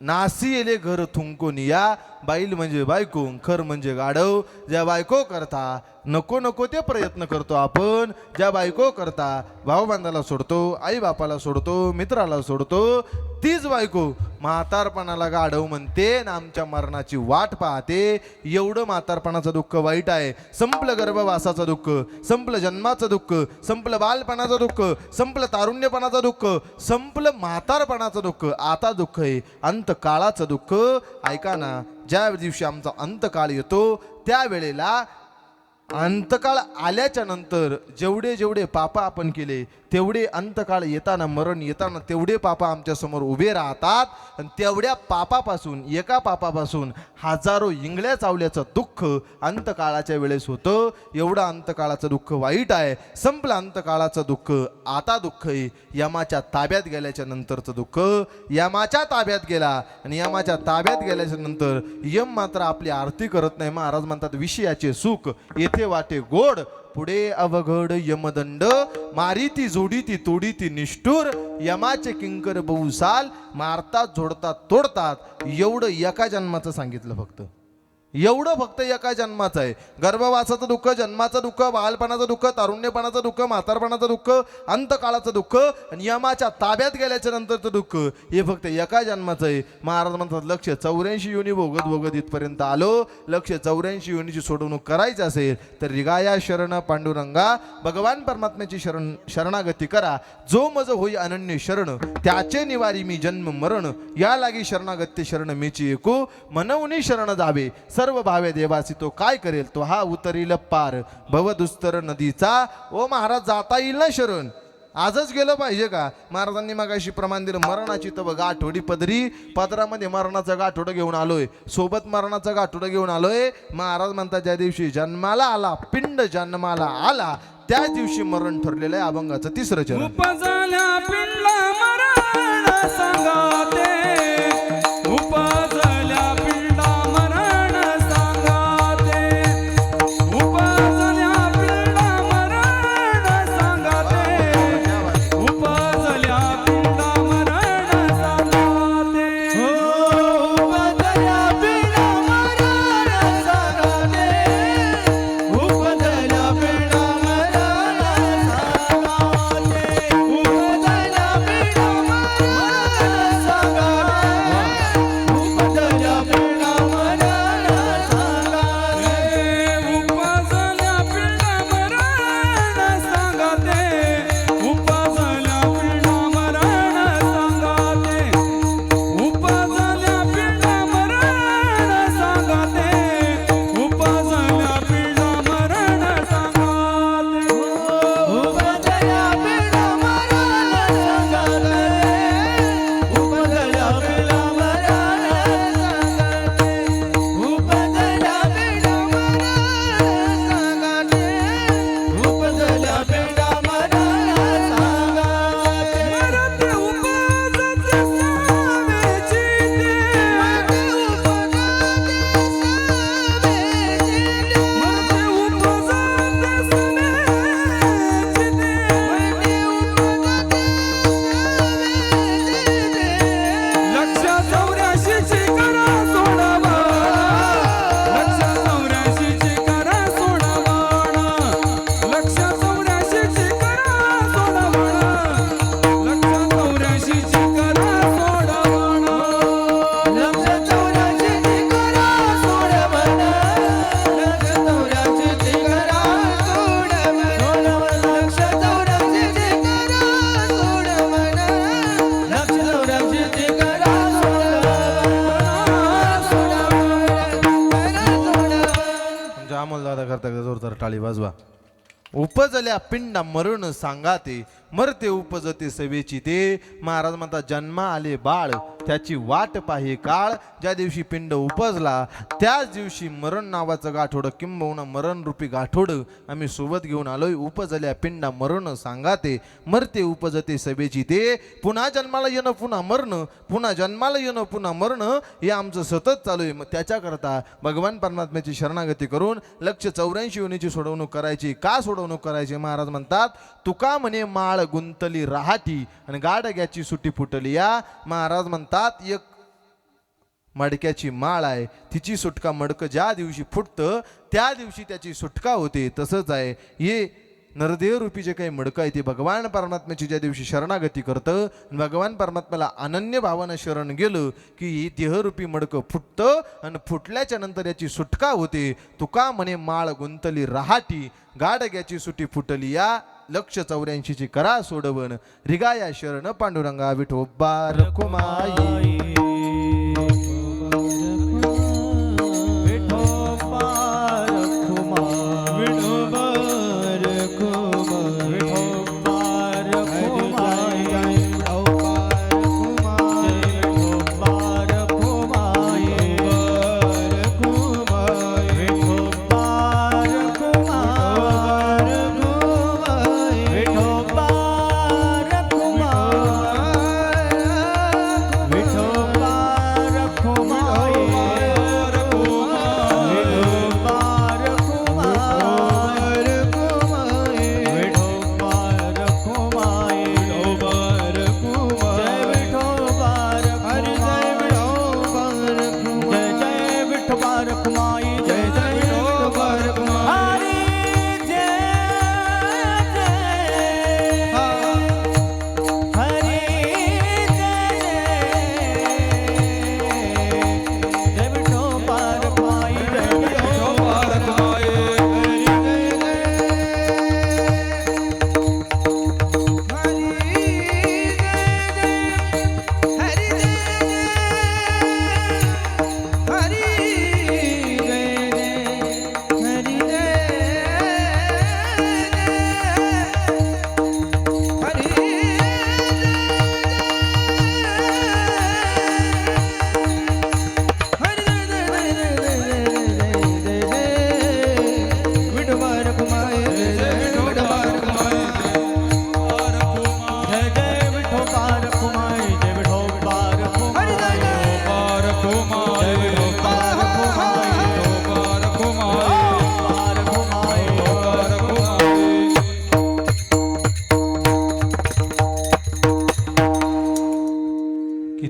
नासी येले घर थुंकून या. बाईल म्हणजे बायको, खर म्हणजे गाढव. ज्या बायको करता नको नको ते प्रयत्न करतो आपण, ज्या बायको करता भाऊबांधाला सोडतो, आई बापाला सोडतो, मित्राला सोडतो, तीच बायको म्हातारपणाला गाढव म्हणते आणि आमच्या मरणाची वाट पाहते. एवढं म्हातारपणाचं दुःख वाईट आहे. संपलं गर्भवासाचं दुःख, संपलं जन्माचं दुःख, संपलं बालपणाचं दुःख, संपलं तारुण्यपणाचं दुःख, संपलं म्हातारपणाचं दुःख. आता दुःख आहे अंतकाळाचं दुःख. ऐका ना, ज्या दिवशी आमचा अंतकाळ येतो त्यावेळेला अंतकाळ आल्याच्या नंतर जेवढे जेवढे पापा आपण केले तेवढे अंतकाळ येताना, मरण येताना तेवढे पापा आमच्या समोर उभे राहतात. आणि तेवढ्या पापापासून, एका पापापासून हजारो इंगळ्या चावल्याचं दुःख अंतकाळाच्या वेळेस होतं. एवढं अंतकाळाचं दुःख वाईट आहे. संपलं अंतकाळाचं दुःख. आता दुःख आहे यमाच्या ताब्यात गेल्याच्या नंतरचं दुःख. यमाच्या ताब्यात गेला आणि यमाच्या ताब्यात गेल्याच्या नंतर यम मात्र आपली आरती करत नाही. महाराज म्हणतात विषयाचे सुख येथे वाटे गोड, पुढे अवघड यमदंड. मारिती जोडीती तोडीती निष्ठुर, यमाचे किंकर बहुसाल मारतात झोडतात तोडतात. एवढं एका जन्माचं सांगितलं फक्त. एवढं फक्त एका जन्माचं आहे. गर्भवासाचं दुःख, जन्माचं दुःख, बालपणाचं दुःख, तारुण्यपणाचं दुःख, म्हातारपणाचं दुःख, अंतकाळाचं दुःख आणि यमाच्या ताब्यात गेल्याच्या नंतरचं दुःख हे फक्त एका जन्माचं आहे. महाराज म्हणतात 184 योनी भोगत भोगत इथपर्यंत आलो. 184 योनीची सोडवणूक करायची असेल तर रिगाया शरण पांडुरंगा, भगवान परमात्म्याची शरणागती करा. जो मज होई अनन्य शरण, त्याचे निवारी मी जन्म मरण. या लागी शरणागती शरण मीची ऐकू, मनवनी शरण जावे सर्व भावे देवासी. तो काय करेल तो हा उतरील पार भवदुस्तर नदीचा. ओ महाराज जाता येईल ना शरण? आजच गेलं पाहिजे का? महाराजांनी मगाशी प्रमाण दिलं मरणाची तब गाठोडी पदरी. पदरामध्ये मरणाचं गाठोडं घेऊन आलोय, सोबत मरणाचं गाठोडं घेऊन आलोय. महाराज म्हणतात ज्या दिवशी जन्माला आला, पिंड जन्माला आला, त्या दिवशी मरण ठरलेलं आहे. अभंगाचं 3रं चरण. उपजल्या पिंडला मरण सांगाते, उपजल्या पिंडला मरण सांगाते, उपजल्या पिंडला मरण सांगाते, उपजल्या पिंडला मरण सांगाते. उपजल्या पिंडला मरण सांगाते, उपजल्या पिंडला मरण सांगाते, उपजल्या पिंडला मरण सांगाते, उपजल्या पिंडला मरण सांगाते. उपजल्या पिंडला मरण सांगाते, उपजल्या पिंडला मरण सांगाते, उपजल्या पिंडला मरण सांगाते, उपजल्या पिंडला मरण सांगाते. उपजल्या पिंडला मरण सांगाते, उपजल्या पिंडला मरण सांगाते, उपजल्या पिंडला मरण सांगाते, उपजल्या पिंडला मरण सांगाते. मरते उपजते सावेची ते, मरते उपजते लक्ष 84ची करा सोडावा, लक्ष 84ची करा सोडावा, लक्ष 84ची करा सोडावा, लक्ष 84ची करा सोडावा. लक्ष 84ची करा सोडवण, लक्ष 84ची करा सोडवण, लक्ष 84ची करा सोडवण, लक्ष 84ची करा म्हणजे अमोल दादा करता जोरदार टाळी वाजवा. उपजल्या पिंडा मरण सांगाते, मरते उपजते सेवेची ते. महाराज म्हणतात जन्मा आले बाळ त्याची वाट पाहे काळ. ज्या दिवशी पिंड उपजला त्याच दिवशी मरण नावाचं गाठोड किंबहुना मरण रूपी गाठोड आम्ही सोबत घेऊन आलोय. उपजल्या पिंडा मरण सांगाते मरते उपजते सभेची ते. पुन्हा जन्माला येणं पुन्हा मरणं, पुन्हा जन्माला येणं पुन्हा मरणं हे आमचं सतत चालू आहे. मग त्याच्याकरता भगवान परमात्म्याची शरणागती करून 184 योनीची सोडवणूक करायची. का सोडवणूक करायची? महाराज म्हणतात तुका म्हणे माळ गुंतली राहाटी आणि गाडग्याची सुटी फुटली या. महाराज म्हणतात एक मडक्याची माळ आहे, तिची सुटका मडकं ज्या दिवशी फुटतं त्या दिवशी त्याची सुटका होते. तसंच आहे हे नरदेह रूपी जे काही मडकं आहे ते भगवान परमात्म्याची ज्या दिवशी शरणागती करतं, भगवान परमात्म्याला अनन्य भावानं शरण गेलं की ही देहरूपी मडकं फुटतं आणि फुटल्याच्या नंतर याची सुटका होते. तुका म्हणे माळ गुंतली राहाटी गाडग्याची सुटी फुटली या. 184ची करा सोडवण रिगाया शरण पांडुरंगा विठोबा रखुमाई.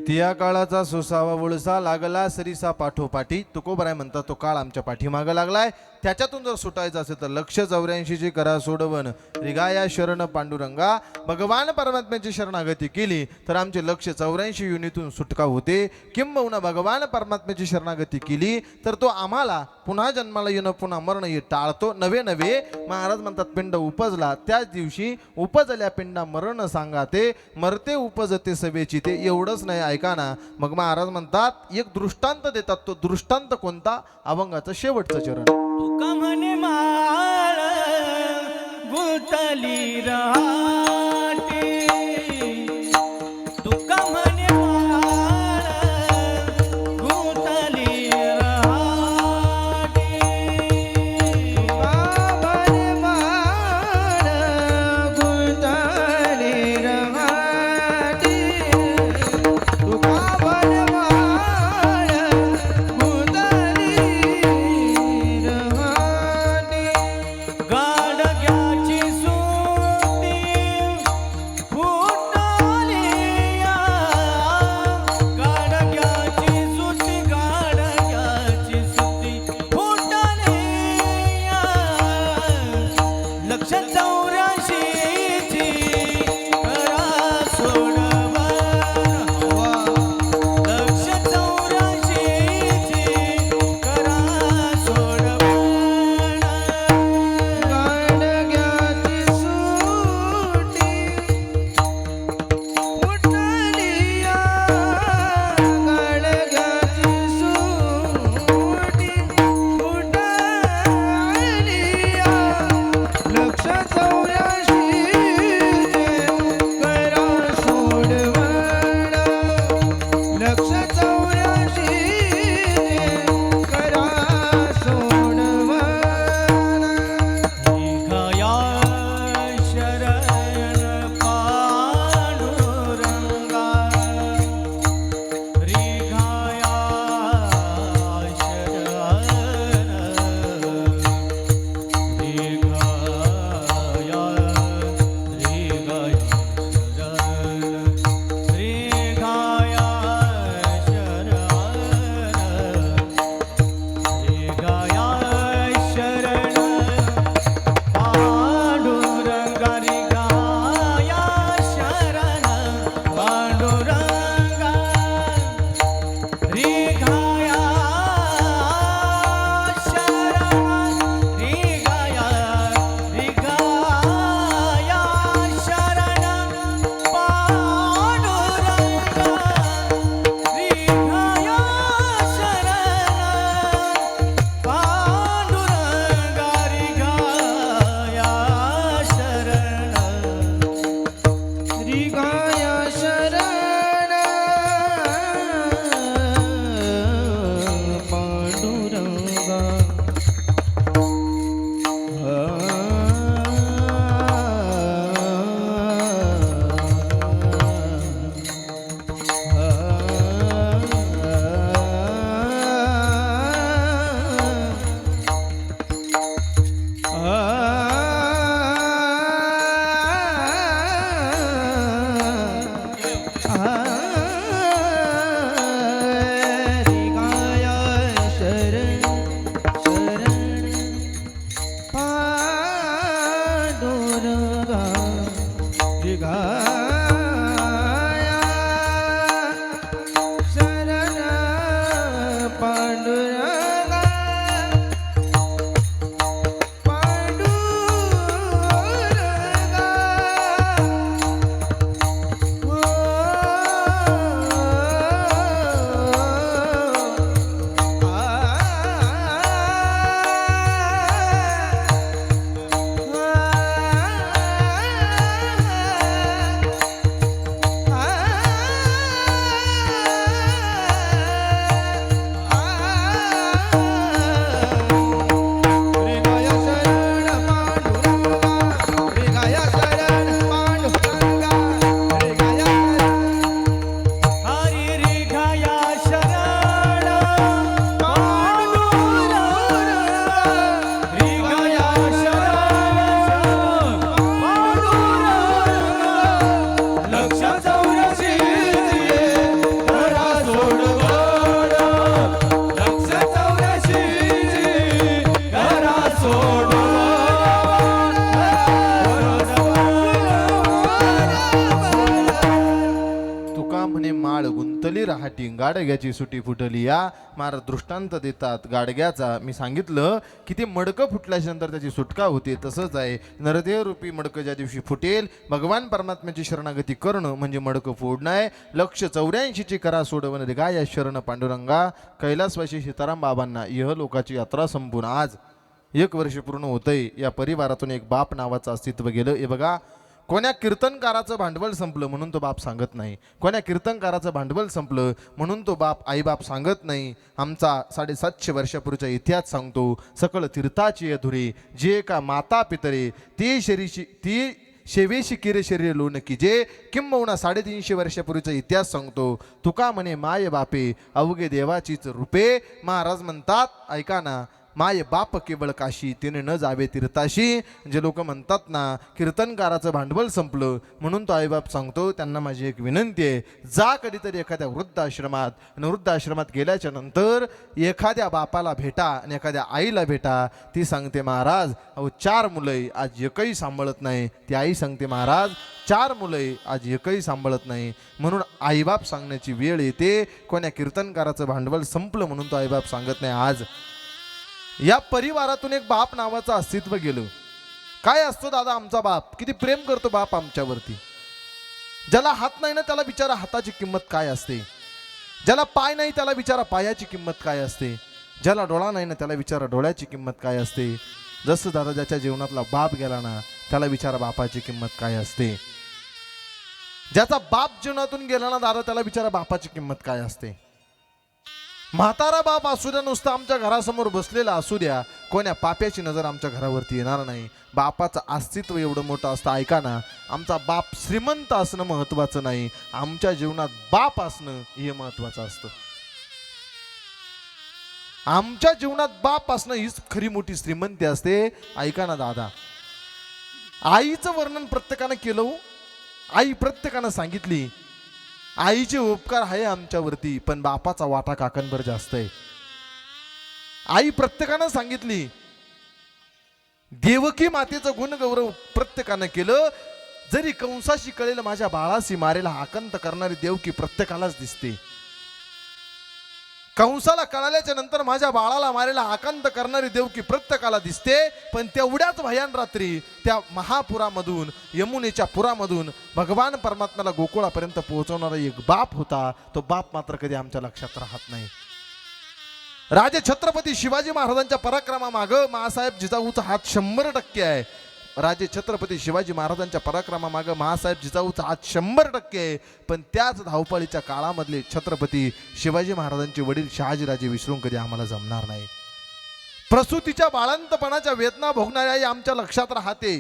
या काळाचा सोसावा वळसा लागला सरीसा पाठोपाठी. तुकोबराय म्हणतात तो काळ आमच्या पाठीमागं लागलाय. त्याच्यातून जर सुटायचं असेल तर 184ची करा सोडवण रिगाया शरण पांडुरंगा. भगवान परमात्म्याची शरणागती केली तर आमचे 184 युनीतून सुटका होते. किंबहुना भगवान परमात्म्याची शरणागती केली तर तो आम्हाला पुन्हा जन्माला येणं पुन्हा मरण हे टाळतो. नवे नवे महाराज म्हणतात पिंड उपजला त्याच दिवशी उपजल्या पिंडा मरण सांगाते मरते उपजते सभेची ते. एवढंच नाही ऐका ना, मग महाराज म्हणतात एक दृष्टांत देतात. तो दृष्टांत कोणता? अभंगाचं शेवटचं चरण. तुका म्हणे माळ गुंतली राहाटी, तुका म्हणे माळ गुंतली राहाटी. बाबाने माळ गुंतली राहाटी. तुका म्हणे माळ गुंतली राहाटी. गाडग्याची सुटी पोटी गाडग्याची सुटी फुटली या महाराज दृष्टांत देतात गाडग्याचा. मी सांगितलं की ते मडकं फुटल्याच्या नंतर त्याची सुटका होते. तसंच आहे नरदेह रूपी मडकं ज्या दिवशी फुटेल भगवान परमात्म्याची शरणागती करणं म्हणजे मडकं फोडणं आहे. लक्ष 84ची करा सोडवण गा या शरण पांडुरंगा. कैलासवासी सीताराम बाबांना यह लोकाची यात्रा संपून आज 1 वर्ष पूर्ण होतंय. या परिवारातून एक बाप नावाचं अस्तित्व गेलं. हे बघा, कोण्या कीर्तनकाराचं भांडवल संपलं म्हणून तो बाप सांगत नाही. कोण्या कीर्तनकाराचं भांडवल संपलं म्हणून तो बाप आईबाप सांगत नाही. आमचा 750 वर्षापूर्वीचा इतिहास सांगतो. सकळ तीर्थाची अधुरी जे का माता पितरे ती शेवेशी किरे शरीर लोण की जे किंबहुना 350 वर्षापूर्वीचा इतिहास सांगतो. तुका म्हणे माय बापे अवघे देवाचीच रूपे. महाराज म्हणतात ऐका ना, माय बाप केवळ काशी तिने न जावे तीर्थाशी. जे लोक म्हणतात ना कीर्तनकाराचं भांडवल संपलं म्हणून तो आईबाप सांगतो, त्यांना माझी एक विनंती आहे, जा कधीतरी एखाद्या वृद्धाश्रमात आणि वृद्धाश्रमात गेल्याच्या नंतर एखाद्या बापाला भेटा आणि एखाद्या आईला भेटा. ती सांगते महाराज अहो 4 मुलं आज एकही सांभाळत नाही. ती आई सांगते महाराज 4 मुलं आज एकही सांभाळत नाही. म्हणून आईबाप सांगण्याची वेळ येते. कोण्या कीर्तनकाराचं भांडवल संपलं म्हणून तो आईबाप सांगत नाही. आज या परिवारातून एक बाप नावाचं अस्तित्व गेलं. काय असतो दादा आमचा बाप? किती प्रेम करतो बाप आमच्यावरती. ज्याला हात नाही ना त्याला विचारा हाताची किंमत काय असते. ज्याला पाय नाही त्याला विचारा पायाची किंमत काय असते. ज्याला डोळा नाही ना त्याला विचारा डोळ्याची किंमत काय असते. जसं दादा ज्याच्या जीवनातला बाप गेला ना त्याला विचारा बापाची किंमत काय असते. ज्याचा बाप जीवनातून गेला ना दादा त्याला विचारा बापाची किंमत काय असते. म्हातारा बाप असू द्या, नुसतं आमच्या घरासमोर बसलेला असू द्या, कोण्या पाप्याची नजर आमच्या घरावरती येणार नाही. बापाचं अस्तित्व एवढं मोठं असतं. ऐका ना, आमचा बाप श्रीमंत असणं महत्वाचं नाही, आमच्या जीवनात बाप असणं हे महत्वाचं असतं. आमच्या जीवनात बाप असणं हीच खरी मोठी श्रीमंती असते. ऐका ना दादा, आईचं वर्णन प्रत्येकानं केलं. आई प्रत्येकानं सांगितली. आईचे उपकार आहे आमच्यावरती, पण बापाचा वाटा काकांवर जास्त आहे. आई प्रत्येकानं सांगितली. देवकी मातेचं गुणगौरव प्रत्येकानं केलं. जरी कंसाशी कळेल माझ्या बाळाशी मारेल आकंत करणारी देवकी प्रत्येकालाच दिसते. कंसाला कळाल्याच्या नंतर माझ्या बाळाला मारेला आकांत करणारी देवकी प्रत्येकाला दिसते. पण तेवढ्याच भयान रात्री त्या महापुरामधून यमुनेच्या पुरामधून भगवान परमात्म्याला गोकुळापर्यंत पोहोचवणारा एक बाप होता. तो बाप मात्र कधी आमच्या लक्षात राहत नाही. राजे छत्रपती शिवाजी महाराजांच्या पराक्रमामागं मासाहेब जिजाऊचा हात 100% आहे. राजे छत्रपती शिवाजी महाराजांच्या पराक्रमामागं मासाहेब जिजाऊचा हात 100% आहे. पण त्याच धावपळीच्या काळामधले छत्रपती शिवाजी महाराजांचे वडील शहाजीराजे विसरून कधी आम्हाला जमणार नाही. प्रसूतीच्या बाळंतपणाच्या वेदना भोगणारी आई आमच्या लक्षात राहते.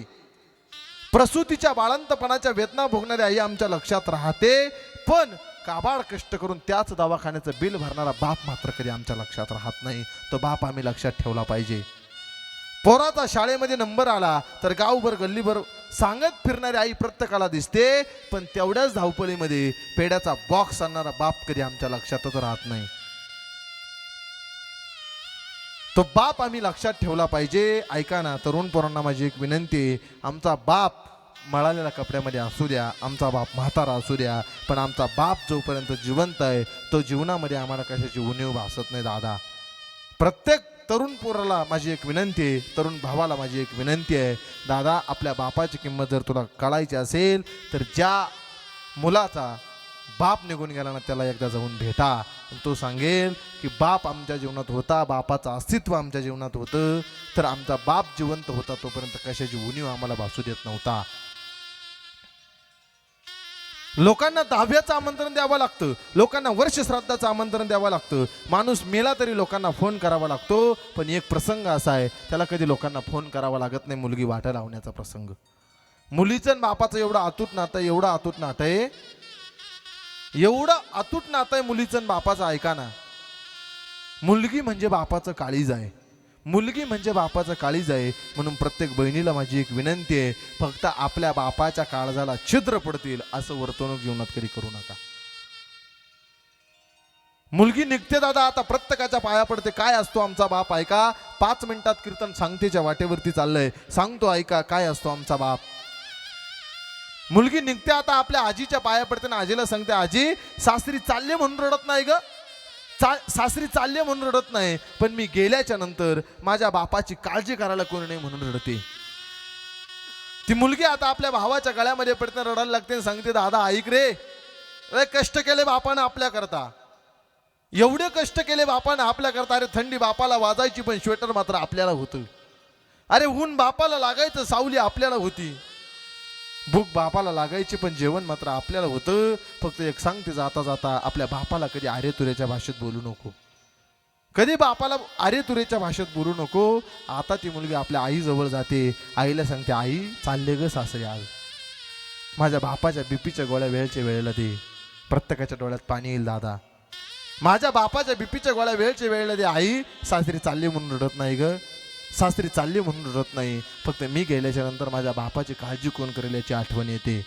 प्रसूतीच्या बाळंतपणाच्या वेदना भोगणारी आई आमच्या लक्षात राहते. पण काबाड कष्ट करून त्याच दवाखान्याचं बिल भरणारा बाप मात्र कधी आमच्या लक्षात राहत नाही. तो बाप आम्ही लक्षात ठेवला पाहिजे. पोराचा शाळेमध्ये नंबर आला तर गावभर गल्लीभर सांगत फिरणारी आई प्रत्येकाला दिसते. पण तेवढ्याच धावपळीमध्ये पेड्याचा बॉक्स आणणारा बाप कधी आमच्या लक्षातच राहत नाही. तो बाप आम्ही लक्षात ठेवला पाहिजे. ऐका ना तरुण पोरांना माझी एक विनंती आहे, आमचा बाप मळालेल्या कपड्यामध्ये असू द्या, आमचा बाप म्हातारा असू द्या, पण आमचा बाप जोपर्यंत जिवंत आहे तो जीवनामध्ये आम्हाला कशाची उणीव भासत नाही. दादा प्रत्येक तरुण पोराला माझी एक विनंती आहे, तरुण भावाला माझी एक विनंती आहे, दादा आपल्या बापाची किंमत जर तुला कळायची असेल तर ज्या मुलाचा बाप निघून गेला ना त्याला एकदा जाऊन भेटा. तो सांगेल की बाप आमच्या जीवनात होता, बापाचं अस्तित्व आमच्या जीवनात होतं, तर आमचा बाप जिवंत होता तोपर्यंत कशाची उणीव आम्हाला भासू देत नव्हता. लोकांना दहाव्याचं आमंत्रण द्यावं लागतं, लोकांना वर्ष श्राद्धाचं आमंत्रण द्यावं लागतं, माणूस मेला तरी लोकांना फोन करावा लागतो. पण एक प्रसंग असा आहे त्याला कधी लोकांना फोन करावा लागत नाही, मुलगी वाटा लावण्याचा प्रसंग. मुलीचं आणि बापाचं एवढं अतूट नातं, एवढं अतूट नातं आहे, एवढं अतूट नातं आहे मुलीचं आणि बापाचं. ऐका ना, मुलगी म्हणजे बापाचं काळीज आहे, मुलगी म्हणजे बापाचं काळीज आहे. म्हणून प्रत्येक बहिणीला माझी एक विनंती आहे, फक्त आपल्या बापाच्या काळजाला छिद्र पडतील असं वर्तणूक जीवनात कधी करू नका. मुलगी निघते दादा आता प्रत्येकाच्या पाया पडते. काय असतो आमचा बाप ऐका. 5 मिनिटात कीर्तन सांगतेच्या वाटेवरती चाललंय, सांगतो ऐका काय असतो आमचा बाप. मुलगी निघते आता आपल्या आजीच्या पाया पडते ना आजीला सांगते, आजी सासरी चालले म्हणून रडत नाही ग, सासरी चालले म्हणून रडत नाही, पण मी गेल्याच्या नंतर माझ्या बापाची काळजी करायला कोणी नाही म्हणून रडते. ती मुलगी आता आपल्या भावाच्या गळ्यामध्ये पडते, रडायला लागते आणि सांगते, दादा ऐक रे, अरे कष्ट केले बापानं आपल्या करता, एवढे कष्ट केले बापानं आपल्या करता. अरे थंडी बापाला वाजायची पण स्वेटर मात्र आपल्याला होतं. अरे ऊन बापाला लागायचं, सावली आपल्याला होती. भूक बापाला लागायची पण जेवण मात्र आपल्याला होतं. फक्त एक सांगते जाता जाता, आपल्या बापाला कधी आरे तुरेच्या भाषेत बोलू नको, कधी बापाला आरे तुरेच्या भाषेत बोलू नको. आता ती मुलगी आपल्या आईजवळ जाते, आईला सांगते, आई चालले ग सासरी आज, माझ्या बापाच्या बीपीच्या गोळ्या वेळच्या वेळेला दे, प्रत्येकाच्या डोळ्यात पाणी येईल दादा, माझ्या बापाच्या बीपीच्या गोळ्या वेळच्या वेळेला दे. आई सासरी चालली म्हणून रडत नाही ग, सासरी चालली म्हणून रडत नाही, फक्त मी गेल्याच्या नंतर माझ्या बापाची काळजी कोण करेल याची आठवण येते.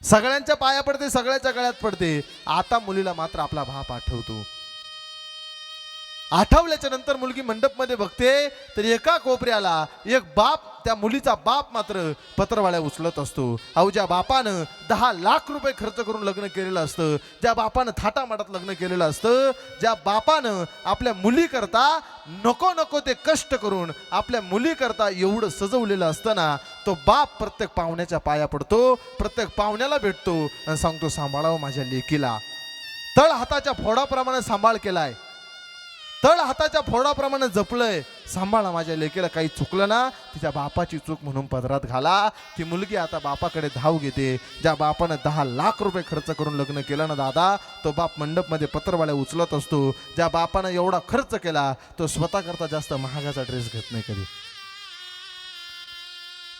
सगळ्यांच्या पाया पडते, सगळ्याच्या गळ्यात पडते. आता मुलीला मात्र आपला बाप आठवतो. आठवल्याच्या नंतर मुलगी मंडपमध्ये बघते तर एका कोपऱ्याला एक बाप, त्या मुलीचा बाप मात्र पत्रवाळ्या उचलत असतो. अहो ज्या बापानं 10 लाख रुपये खर्च करून लग्न केलेलं असतं, ज्या बापानं थाटामाटात लग्न केलेलं असतं, ज्या बापानं आपल्या मुली करता नको नको ते कष्ट करून आपल्या मुली करता एवढं सजवलेलं असतं ना, तो बाप प्रत्येक पाहुण्याच्या पाया पडतो, प्रत्येक पाहुण्याला भेटतो आणि सांगतो, सांभाळावं माझ्या लेकीला. तळ हाताच्या फोडाप्रमाणे सांभाळ केलाय, तळ हाताच्या फोडाप्रमाणे जपलंय, सांभाळा माझ्या लेकीला. काही चुकलं ना तिच्या बापाची चूक म्हणून पदरात घाला. ती मुलगी आता बापाकडे धाव घेते. ज्या बापानं 10 लाख रुपये खर्च करून लग्न केलं ना दादा, तो बाप मंडपमध्ये पत्रवाळ्या उचलत असतो. ज्या बापानं एवढा खर्च केला तो स्वतः करता जास्त महागाचा ड्रेस घेत नाही कधी.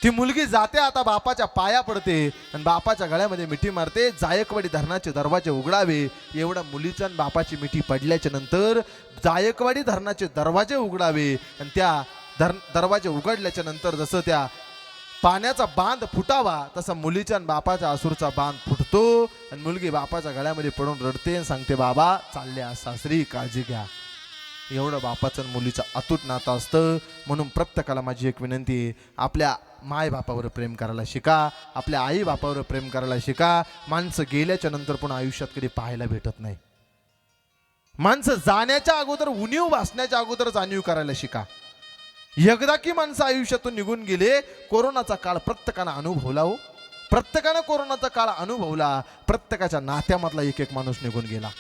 ती मुलगी जाते आता बापाच्या पाया पडते आणि बापाच्या गळ्यामध्ये मिठी मारते. जायकवाडी धरणाचे दरवाजे उघडावे एवढ्या मुलीच्या आणि बापाची मिठी पडल्याच्या नंतर जायकवाडी धरणाचे दरवाजे उघडावे आणि त्या दरवाजे उघडल्याच्या नंतर जसं त्या पाण्याचा बांध फुटावा तसा मुलीच्या आणि बापाच्या आसूरचा बांध फुटतो आणि मुलगी बापाच्या गळ्यामध्ये पडून रडते आणि सांगते, बाबा चालल्या सासरी, काळजी घ्या. एवढं बापाचं आणि मुलीचं अतूट नातं असतं. म्हणून प्रत्येकाला माझी एक विनंती आहे, आपल्या माय बापावर प्रेम करायला शिका, आपल्या आई बापावर प्रेम करायला शिका. माणसं गेल्याच्या नंतर पण आयुष्यात कधी पाहायला भेटत नाही. माणसं जाण्याच्या अगोदर, उणीव भासण्याच्या अगोदर जाणीव करायला शिका. एकदा की माणसं आयुष्यातून निघून गेले, कोरोनाचा काळ प्रत्येकानं अनुभवला हो, प्रत्येकानं कोरोनाचा काळ अनुभवला. प्रत्येकाच्या नात्यामधला एक एक माणूस निघून गेला.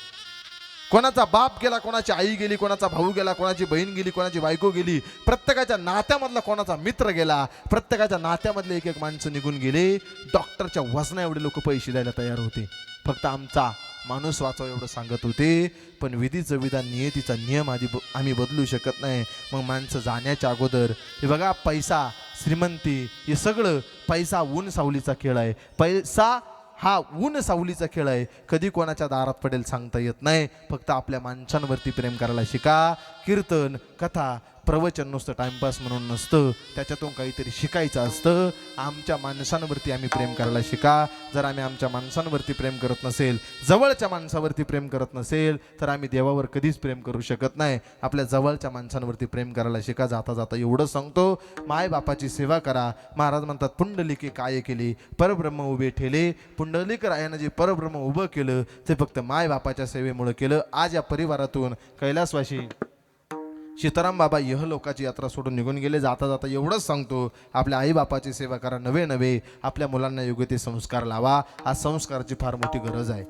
कोणाचा बाप गेला, कोणाची आई गेली, कोणाचा भाऊ गेला, कोणाची बहीण गेली, कोणाची बायको गेली. प्रत्येकाच्या नात्यामधला कोणाचा मित्र गेला. प्रत्येकाच्या नात्यामधले एक एक माणसं निघून गेले. डॉक्टरच्या वजना एवढे लोक पैसे द्यायला तयार होते, फक्त आमचा माणूस वाचावा एवढं सांगत होते. पण विधीचं विधान, नियतीचा नियम आम्ही बदलू शकत नाही. मग माणसं जाण्याच्या अगोदर हे बघा, पैसा, श्रीमंती हे सगळं, पैसा ऊन सावलीचा खेळ आहे. पैसा हा ऊन सावलीचा खेळ आहे. कधी कोणाच्या दारात पडेल सांगता येत नाही. फक्त आपल्या माणसांवरती प्रेम करायला शिका. कीर्तन, कथा, प्रवचन नुसतं टाइमपास म्हणून नसतं, त्याच्यातून काहीतरी शिकायचं असतं. आमच्या माणसांवरती आम्ही प्रेम करायला शिका. जर आम्ही आमच्या माणसांवरती प्रेम करत नसेल, जवळच्या माणसावरती प्रेम करत नसेल, तर आम्ही देवावर कधीच प्रेम करू शकत नाही. आपल्या जवळच्या माणसांवरती प्रेम करायला शिका. जाता जाता एवढं सांगतो, माय बापाची सेवा करा. महाराज म्हणतात, पुंडलिके काय केले, परब्रह्म उभे ठेले. पुंडलिक रायानं जे परब्रह्म उभं केलं ते फक्त माय बापाच्या सेवेमुळे केलं. आज या परिवारातून कैलासवासी सीताराम बाबा यहलोकाची यात्रा सोडून निघून गेले. जाता जाता एवढंच सांगतो, आपल्या आईबापाची सेवा करा. नवे नवे आपल्या मुलांना योग्य ते संस्कार लावा. आज संस्काराची फार मोठी गरज आहे.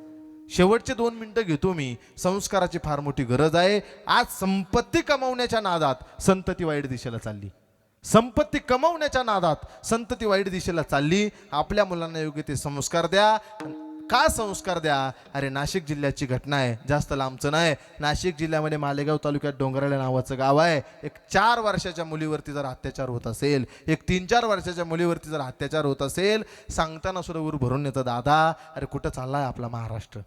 शेवटचे 2 मिनिटं घेतो मी. संस्काराची फार मोठी गरज आहे. आज संपत्ती कमवण्याच्या नादात संतती वाईट दिशेला चालली. संपत्ती कमवण्याच्या नादात संतती वाईट दिशेला चालली. आपल्या मुलांना योग्य ते संस्कार द्या. का संस्कार द्या? अरे नाशिक जिल्ह्याची घटना आहे, जास्त लांबचं नाही. नाशिक जिल्ह्यामध्ये मालेगाव तालुक्यात डोंगराळे नावाचं गाव आहे. एक 4 वर्षाच्या मुलीवरती जर अत्याचार होत असेल, एक 3-4 वर्षाच्या मुलीवरती जर अत्याचार होत असेल, सांगताना सुद्धा ऊर भरून येतं. दादा, अरे कुठं चाललाय आपला महाराष्ट्र?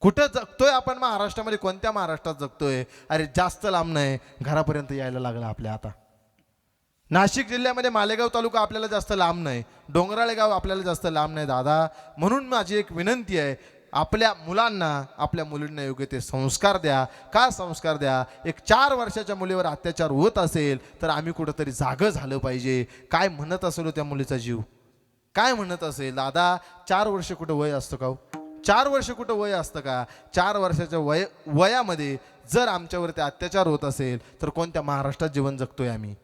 कुठं जगतोय आपण महाराष्ट्रामध्ये? कोणत्या महाराष्ट्रात जगतोय? अरे जास्त लांब नाही, घरापर्यंत यायला लागलं आपल्या. आता नाशिक जिल्ह्यामध्ये मालेगाव तालुका आपल्याला जास्त लांब नाही, डोंगराळे गाव आपल्याला जास्त लांब नाही दादा. म्हणून माझी एक विनंती आहे, आपल्या मुलांना, आपल्या मुलींना योग्य ते संस्कार द्या. का संस्कार द्या? एक 4 वर्षाच्या मुलीवर अत्याचार होत असेल तर आम्ही कुठंतरी जागं झालं पाहिजे. काय म्हणत असेल त्या मुलीचा जीव? काय म्हणत असेल दादा, 4 वर्ष कुठं वय असतं का हो? 4 वर्ष कुठं वय असतं का? 4 वर्षाच्या वयामध्ये जर आमच्यावरती अत्याचार होत असेल तर कोणत्या महाराष्ट्रात जीवन जगतोय आम्ही?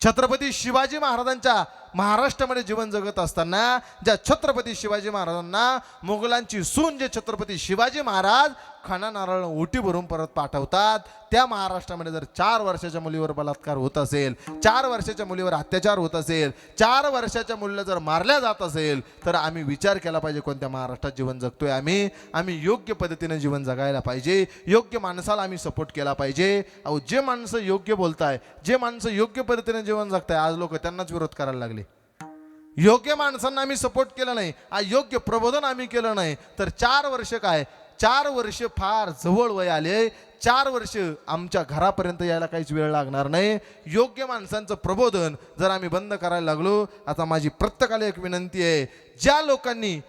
छत्रपती शिवाजी महाराजांच्या महाराष्ट्रामध्ये जीवन जगत असताना ज्या छत्रपती शिवाजी महाराजांना मुघलांची सून जे छत्रपती शिवाजी महाराज खाना नारळ ओटी भरून परत पाठवतात, त्या महाराष्ट्रामध्ये जर 4 वर्षाच्या मुलीवर बलात्कार होत असेल, 4 वर्षाच्या मुलीवर अत्याचार होत असेल, 4 वर्षाच्या मुलीला जर मारल्या जात असेल तर आम्ही विचार केला पाहिजे कोणत्या महाराष्ट्रात जीवन जगतोय आम्ही योग्य पद्धतीने जीवन जगायला पाहिजे, योग्य माणसाला आम्ही सपोर्ट केला पाहिजे. अहो जे माणसं योग्य बोलताय, जे माणसं योग्य पद्धतीने जीवन जगताय, आज लोक त्यांनाच विरोध करायला लागले. योग्य माणसांना आम्ही सपोर्ट केला नाही, योग्य प्रबोधन आम्ही केलं नाही, तर 4 वर्ष काय, 4 वर्ष फार जवळ वय आले, 4 वर्ष आमच्या घरापर्यंत यायला काहीच वेळ लागणार नाही. योग्य माणसांचं प्रबोधन जर आम्ही बंद करायला लागलो, आता माझी प्रत्येकाला एक विनंती आहे, ज्या लोकांनी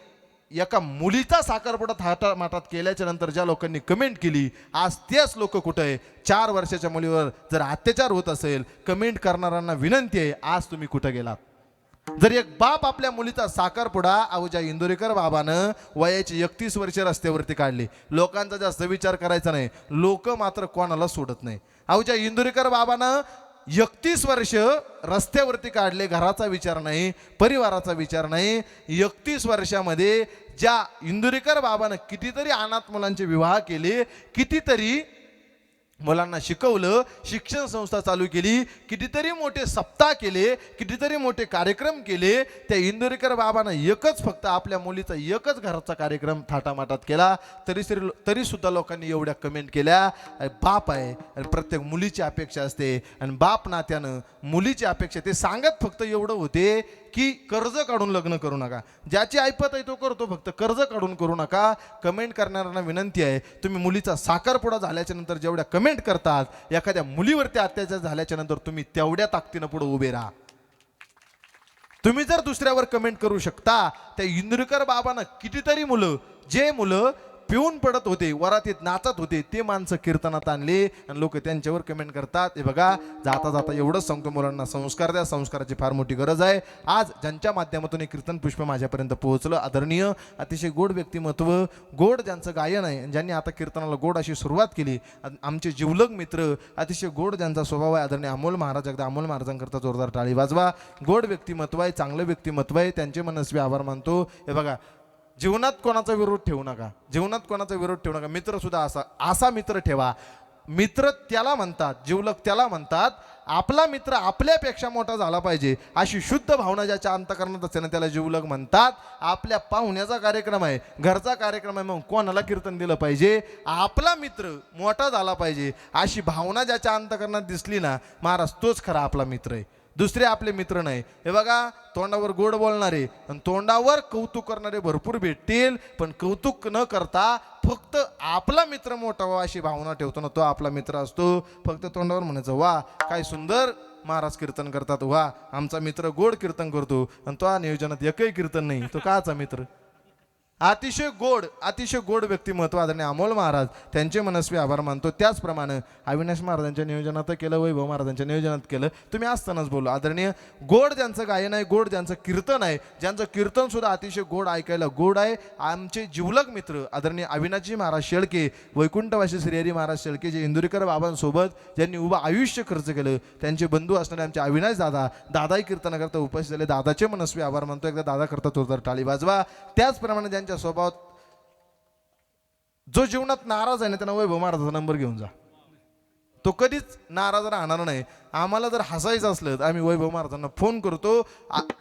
एका मुलीचा साखरपुडा थाटामाटात केल्याच्या नंतर ज्या लोकांनी कमेंट केली, आज तेच लोक कुठे आहे? 4 वर्षाच्या मुलीवर जर अत्याचार होत असेल, कमेंट करणाऱ्यांना विनंती आहे, आज तुम्ही कुठं गेलात? जर एक बाप आपल्या मुलीचा साखरपुडा अवजा इंदोरीकर बाबानं वयाची 31 वर्ष रस्त्यावरती काढली, लोकांचा जास्त विचार करायचा नाही, लोक मात्र कोणाला सोडत नाही. अवजा इंदोरीकर बाबानं 31 वर्ष रस्त्यावरती काढले, घराचा विचार नाही, परिवाराचा विचार नाही. 31 वर्षामध्ये ज्या इंदोरीकर बाबानं कितीतरी अनाथ मुलांचे विवाह केले, कितीतरी मुलांना शिकवलं, शिक्षण संस्था चालू केली, कितीतरी मोठे सप्ताह केले, कितीतरी मोठे कार्यक्रम केले, त्या इंदोरीकर बाबानं एकच फक्त आपल्या मुलीचा एकच घराचा कार्यक्रम थाटामाटात केला, तरी सुद्धा लोकांनी एवढ्या कमेंट केल्या. बाप आहे आणि प्रत्येक मुलीची अपेक्षा असते, आणि बाप नात्यानं मुलीची अपेक्षा, ते सांगत फक्त एवढं होते की कर्ज काढून लग्न करू नका, ज्याची ऐपत आहे तो करतो, फक्त कर्ज काढून करू नका. कमेंट करणाऱ्यांना विनंती आहे, तुम्ही मुलीचा साखरपुडा झाल्याच्या नंतर जेवढ्या कमेंट करतात, एखाद्या मुलीवरती अत्याचार झाल्याच्या नंतर तुम्ही तेवढ्या ताकदीनं पुढे उभे राहा. तुम्ही जर दुसऱ्यावर कमेंट करू शकता, त्या इंदुरीकर बाबांना कितीतरी मुलं, जे मुलं पिऊन पडत होते, वरातीत नाचत होते, ते माणसं कीर्तनात आणले आणि लोक त्यांच्यावर कमेंट करतात. हे बघा, जाता जाता एवढंच सांगतो, मुलांना संस्कार द्या, संस्काराची फार मोठी गरज आहे. आज ज्यांच्या माध्यमातून हे कीर्तन पुष्प माझ्यापर्यंत पोहोचलं, आदरणीय अतिशय गोड व्यक्तिमत्व, गोड ज्यांचं गायन आहे, ज्यांनी आता कीर्तनाला गोड अशी सुरुवात केली, आमचे जिवलग मित्र, अतिशय गोड ज्यांचा स्वभाव आहे, आदरणीय अमोल महाराज, एकदा अमोल महाराजांकरता जोरदार टाळी वाजवा. गोड व्यक्तिमत्व आहे, चांगलं व्यक्तिमत्व आहे, त्यांचे मनस्वी आभार मानतो. हे बघा, जीवनात कोणाचा विरोध ठेवू नका, जीवनात कोणाचा विरोध ठेवू नका. मित्र सुद्धा असा मित्र ठेवा. मित्र त्याला म्हणतात, जिवलग त्याला म्हणतात, आपला मित्र आपल्यापेक्षा मोठा झाला पाहिजे अशी शुद्ध भावना ज्याच्या अंतःकरणात असते ना, त्याला जिवलग म्हणतात. आपल्या पाहुण्याचा कार्यक्रम आहे, घरचा कार्यक्रम आहे, मग कोणाला कीर्तन दिलं पाहिजे? आपला मित्र मोठा झाला पाहिजे अशी भावना ज्याच्या अंतःकरणात दिसली ना, महाराज, तोच खरा आपला मित्र आहे, दुसरे आपले मित्र नाही. हे बघा, तोंडावर गोड बोलणारे आणि तोंडावर कौतुक करणारे भरपूर भेटतील, पण कौतुक न करता फक्त आपला मित्र मोठा व्हावा अशी भावना ठेवतो ना, तो आपला मित्र असतो. फक्त तोंडावर म्हणायचं, वा काय सुंदर महाराज कीर्तन करतात, वा आमचा मित्र गोड कीर्तन करतो, आणि तो नियोजनात एकही कीर्तन नाही, तो काचा मित्र? अतिशय गोड व्यक्तिमत्व आदरणीय अमोल महाराज, त्यांचे मनस्वी आभार मानतो. त्याचप्रमाणे अविनाश महाराजांच्या नियोजनात केलं, वैभव महाराजांच्या नियोजनात केलं, तुम्ही असतानाच बोललो. आदरणीय गोड ज्यांचं गायन आहे, गोड ज्यांचं कीर्तन आहे, ज्यांचं कीर्तन सुद्धा अतिशय गोड, ऐकायला गोड आहे, आमचे जिवलग मित्र आदरणीय अविनाशजी महाराज शेळके, वैकुंठवासी श्रीहरी महाराज शेळके, जे इंदुरीकर बाबांसोबत ज्यांनी उभं आयुष्य खर्च केलं, त्यांचे बंधू असणारे आमचे अविनाश दादाही कीर्तनाकरता उपस्थित झाले, दादाचे मनस्वी आभार मानतो. एकदा दादा करता जोरदार टाळी वाजवा. त्याचप्रमाणे ज्यांच्या स्वभावात जो जीवनात नाराज आहे ना, त्यांना वैभव महाराजाचा नंबर घेऊन जा, तो कधीच नाराज राहणार नाही. आम्हाला जर हसायचं असलं तर आम्ही वैभव महाराजांना फोन करतो.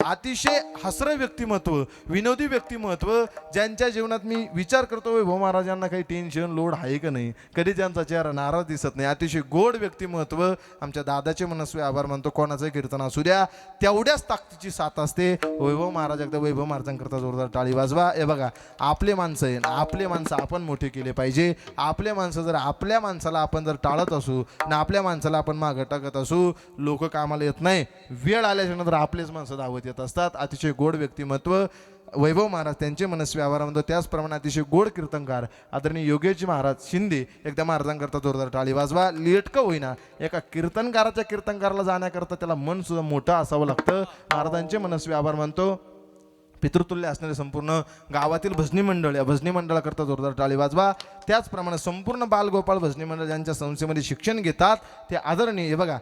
अतिशय हसरं व्यक्तिमत्व, विनोदी व्यक्तिमत्व, ज्यांच्या जीवनात मी विचार करतो वैभव महाराजांना काही टेन्शन लोड आहे का नाही, कधी त्यांचा चेहरा नाराज दिसत नाही. अतिशय गोड व्यक्तिमत्व, आमच्या दादाचे मनस्वी आभार मानतो. कोणाचं कीर्तन असू द्या, तेवढ्याच ताकदीची साथ असते. वैभव महाराज, एकदा वैभव महाराजांकरता जोरदार टाळी वाजवा. हे बघा, आपले माणसं आहे, आपले माणसं आपण मोठे केले पाहिजे. आपले माणसं जर आपल्या माणसाला आपण जर टाळत असू ना, आपल्या माणसाला आपण मागं टाकत असू, लोक कामाला येत नाही. वेळ आल्याच्या नंतर आपलेच माणसं धावत येत असतात. अतिशय गोड व्यक्तिमत्व वैभव महाराज, त्यांचे मनस्वी आभार मानतो. त्याचप्रमाणे अतिशय गोड कीर्तनकार आदरणीय योगेशजी महाराज शिंदे, एकदा महाराजांकरता जोरदार टाळी वाजवा. लेटकं होईना, एका कीर्तनकाराला जाण्याकरता त्याला मन सुद्धा मोठं असावं लागतं. महाराजांचे मनस्वी आभार मानतो. पितृतुल्य असणारे संपूर्ण गावातील भजनी मंडळ, या भजनी मंडळाकरता जोरदार टाळी वाजवा. त्याचप्रमाणे संपूर्ण बालगोपाळ भजनी मंडळ ज्यांच्या संस्थेमध्ये शिक्षण घेतात ते आदरणीय. हे बघा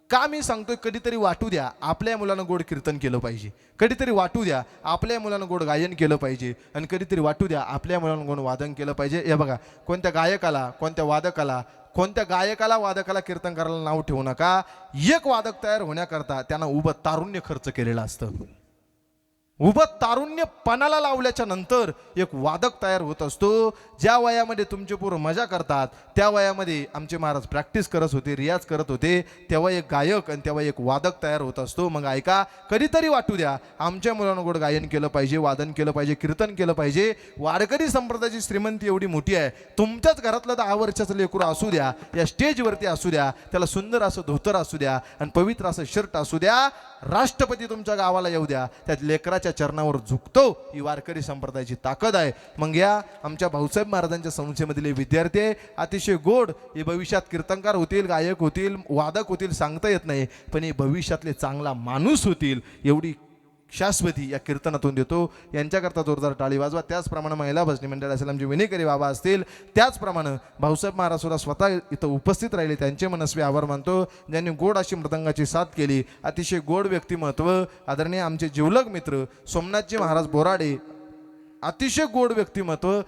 का मी सांगतोय, कधीतरी वाटू द्या आपल्या मुलानं गोड कीर्तन केलं पाहिजे, कधीतरी वाटू द्या आपल्या मुलानं गोड गायन केलं पाहिजे, आणि कधीतरी वाटू द्या आपल्या मुलानं गोड वादन केलं पाहिजे. हे बघा कोणत्या गायकाला, कोणत्या वादकाला कीर्तन करायला नाव ठेवू नका. एक वादक तयार होण्याकरता त्यांना उभं तारुण्य खर्च केलेलं असतं. उभं तारुण्य पणाला लावल्याच्या नंतर एक वादक तयार होत असतो. ज्या वयामध्ये तुमचे पोरं मजा करतात त्या वयामध्ये आमचे महाराज प्रॅक्टिस करत होते, रियाज करत होते, तेव्हा एक गायक आणि तेव्हा एक वादक तयार होत असतो. मग ऐका, कधीतरी वाटू द्या आमच्या मुलांना गोड गायन केलं पाहिजे, वादन केलं पाहिजे, कीर्तन केलं पाहिजे. वारकरी संप्रदायाची श्रीमंती एवढी मोठी आहे, तुमच्याच घरातलं 10 वर्षाचं लेकरू असू द्या, या स्टेजवरती असू द्या, त्याला सुंदर असं धोतर असू द्या आणि पवित्र असं शर्ट असू द्या, राष्ट्रपती तुमच्या गावाला येऊ द्या, त्यात लेकराच्या चरणावर झुकतो, ही वारकरी संप्रदायाची ताकद आहे. मग या आमच्या भाऊसाहेब महाराजांच्या संस्थेमधले विद्यार्थी अतिशय गोड, हे भविष्यात कीर्तनकार होतील, गायक होतील, वादक होतील, सांगता येत नाही, पण हे भविष्यातले चांगला माणूस होतील, एवढी शाश्वती या कीर्तनातून देतो. यांच्याकरता जोरदार टाळी वाजवा. त्याचप्रमाणे महिला भजनी मंडळ असेल, आमचे विनेकरी बाबा असतील, त्याचप्रमाणे भाऊसाहेब महाराज सुद्धा स्वतः इथं उपस्थित राहिले, त्यांचे मनस्वी आभार मानतो. ज्यांनी गोड अशी मृदंगाची साथ केली, अतिशय गोड व्यक्तिमत्व आदरणीय आमचे जिवलग मित्र सोमनाथजी महाराज बोराडे, अतिशय गोड व्यक्तिमत्व.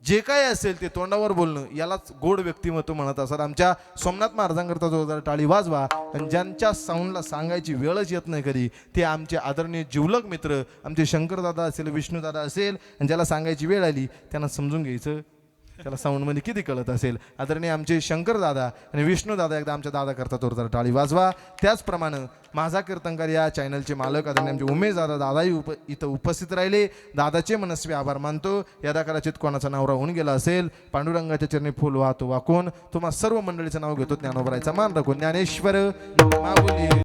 जे काय असेल ते तोंडावर बोलणं यालाच गोड व्यक्तिमत्व म्हणत असतात. आमच्या सोमनाथ महाराजांकरता जोरदार टाळी वाजवा. आणि ज्यांच्या साऊंडला सांगायची वेळच येत नाही कधी, ते आमचे आदरणीय जिवलग मित्र, आमचे शंकरदादा असेल, विष्णूदादा असेल, आणि ज्याला सांगायची वेळ आली त्यांना समजून घ्यायचं, त्याला साऊंडमध्ये किती कळत असेल. आदरणीय आमचे शंकरदादा आणि विष्णूदादा, एकदा आमच्या दादा करता जोरदार टाळी वाजवा. त्याचप्रमाणे माझा कीर्तनकार या चॅनलचे मालक आदरणीय आमचे उमेश दादाही इथं उपस्थित राहिले, दादाचे मनस्वी आभार मानतो. यदा कदाचित कोणाचा नवरा होऊन गेला असेल, पांडुरंगाच्या चरणी फुल वाहतो वाकून तुम्हा सर्व मंडळीचं नाव घेतो, ज्ञानोबरायचा मान राखून ज्ञानेश्वर माऊली.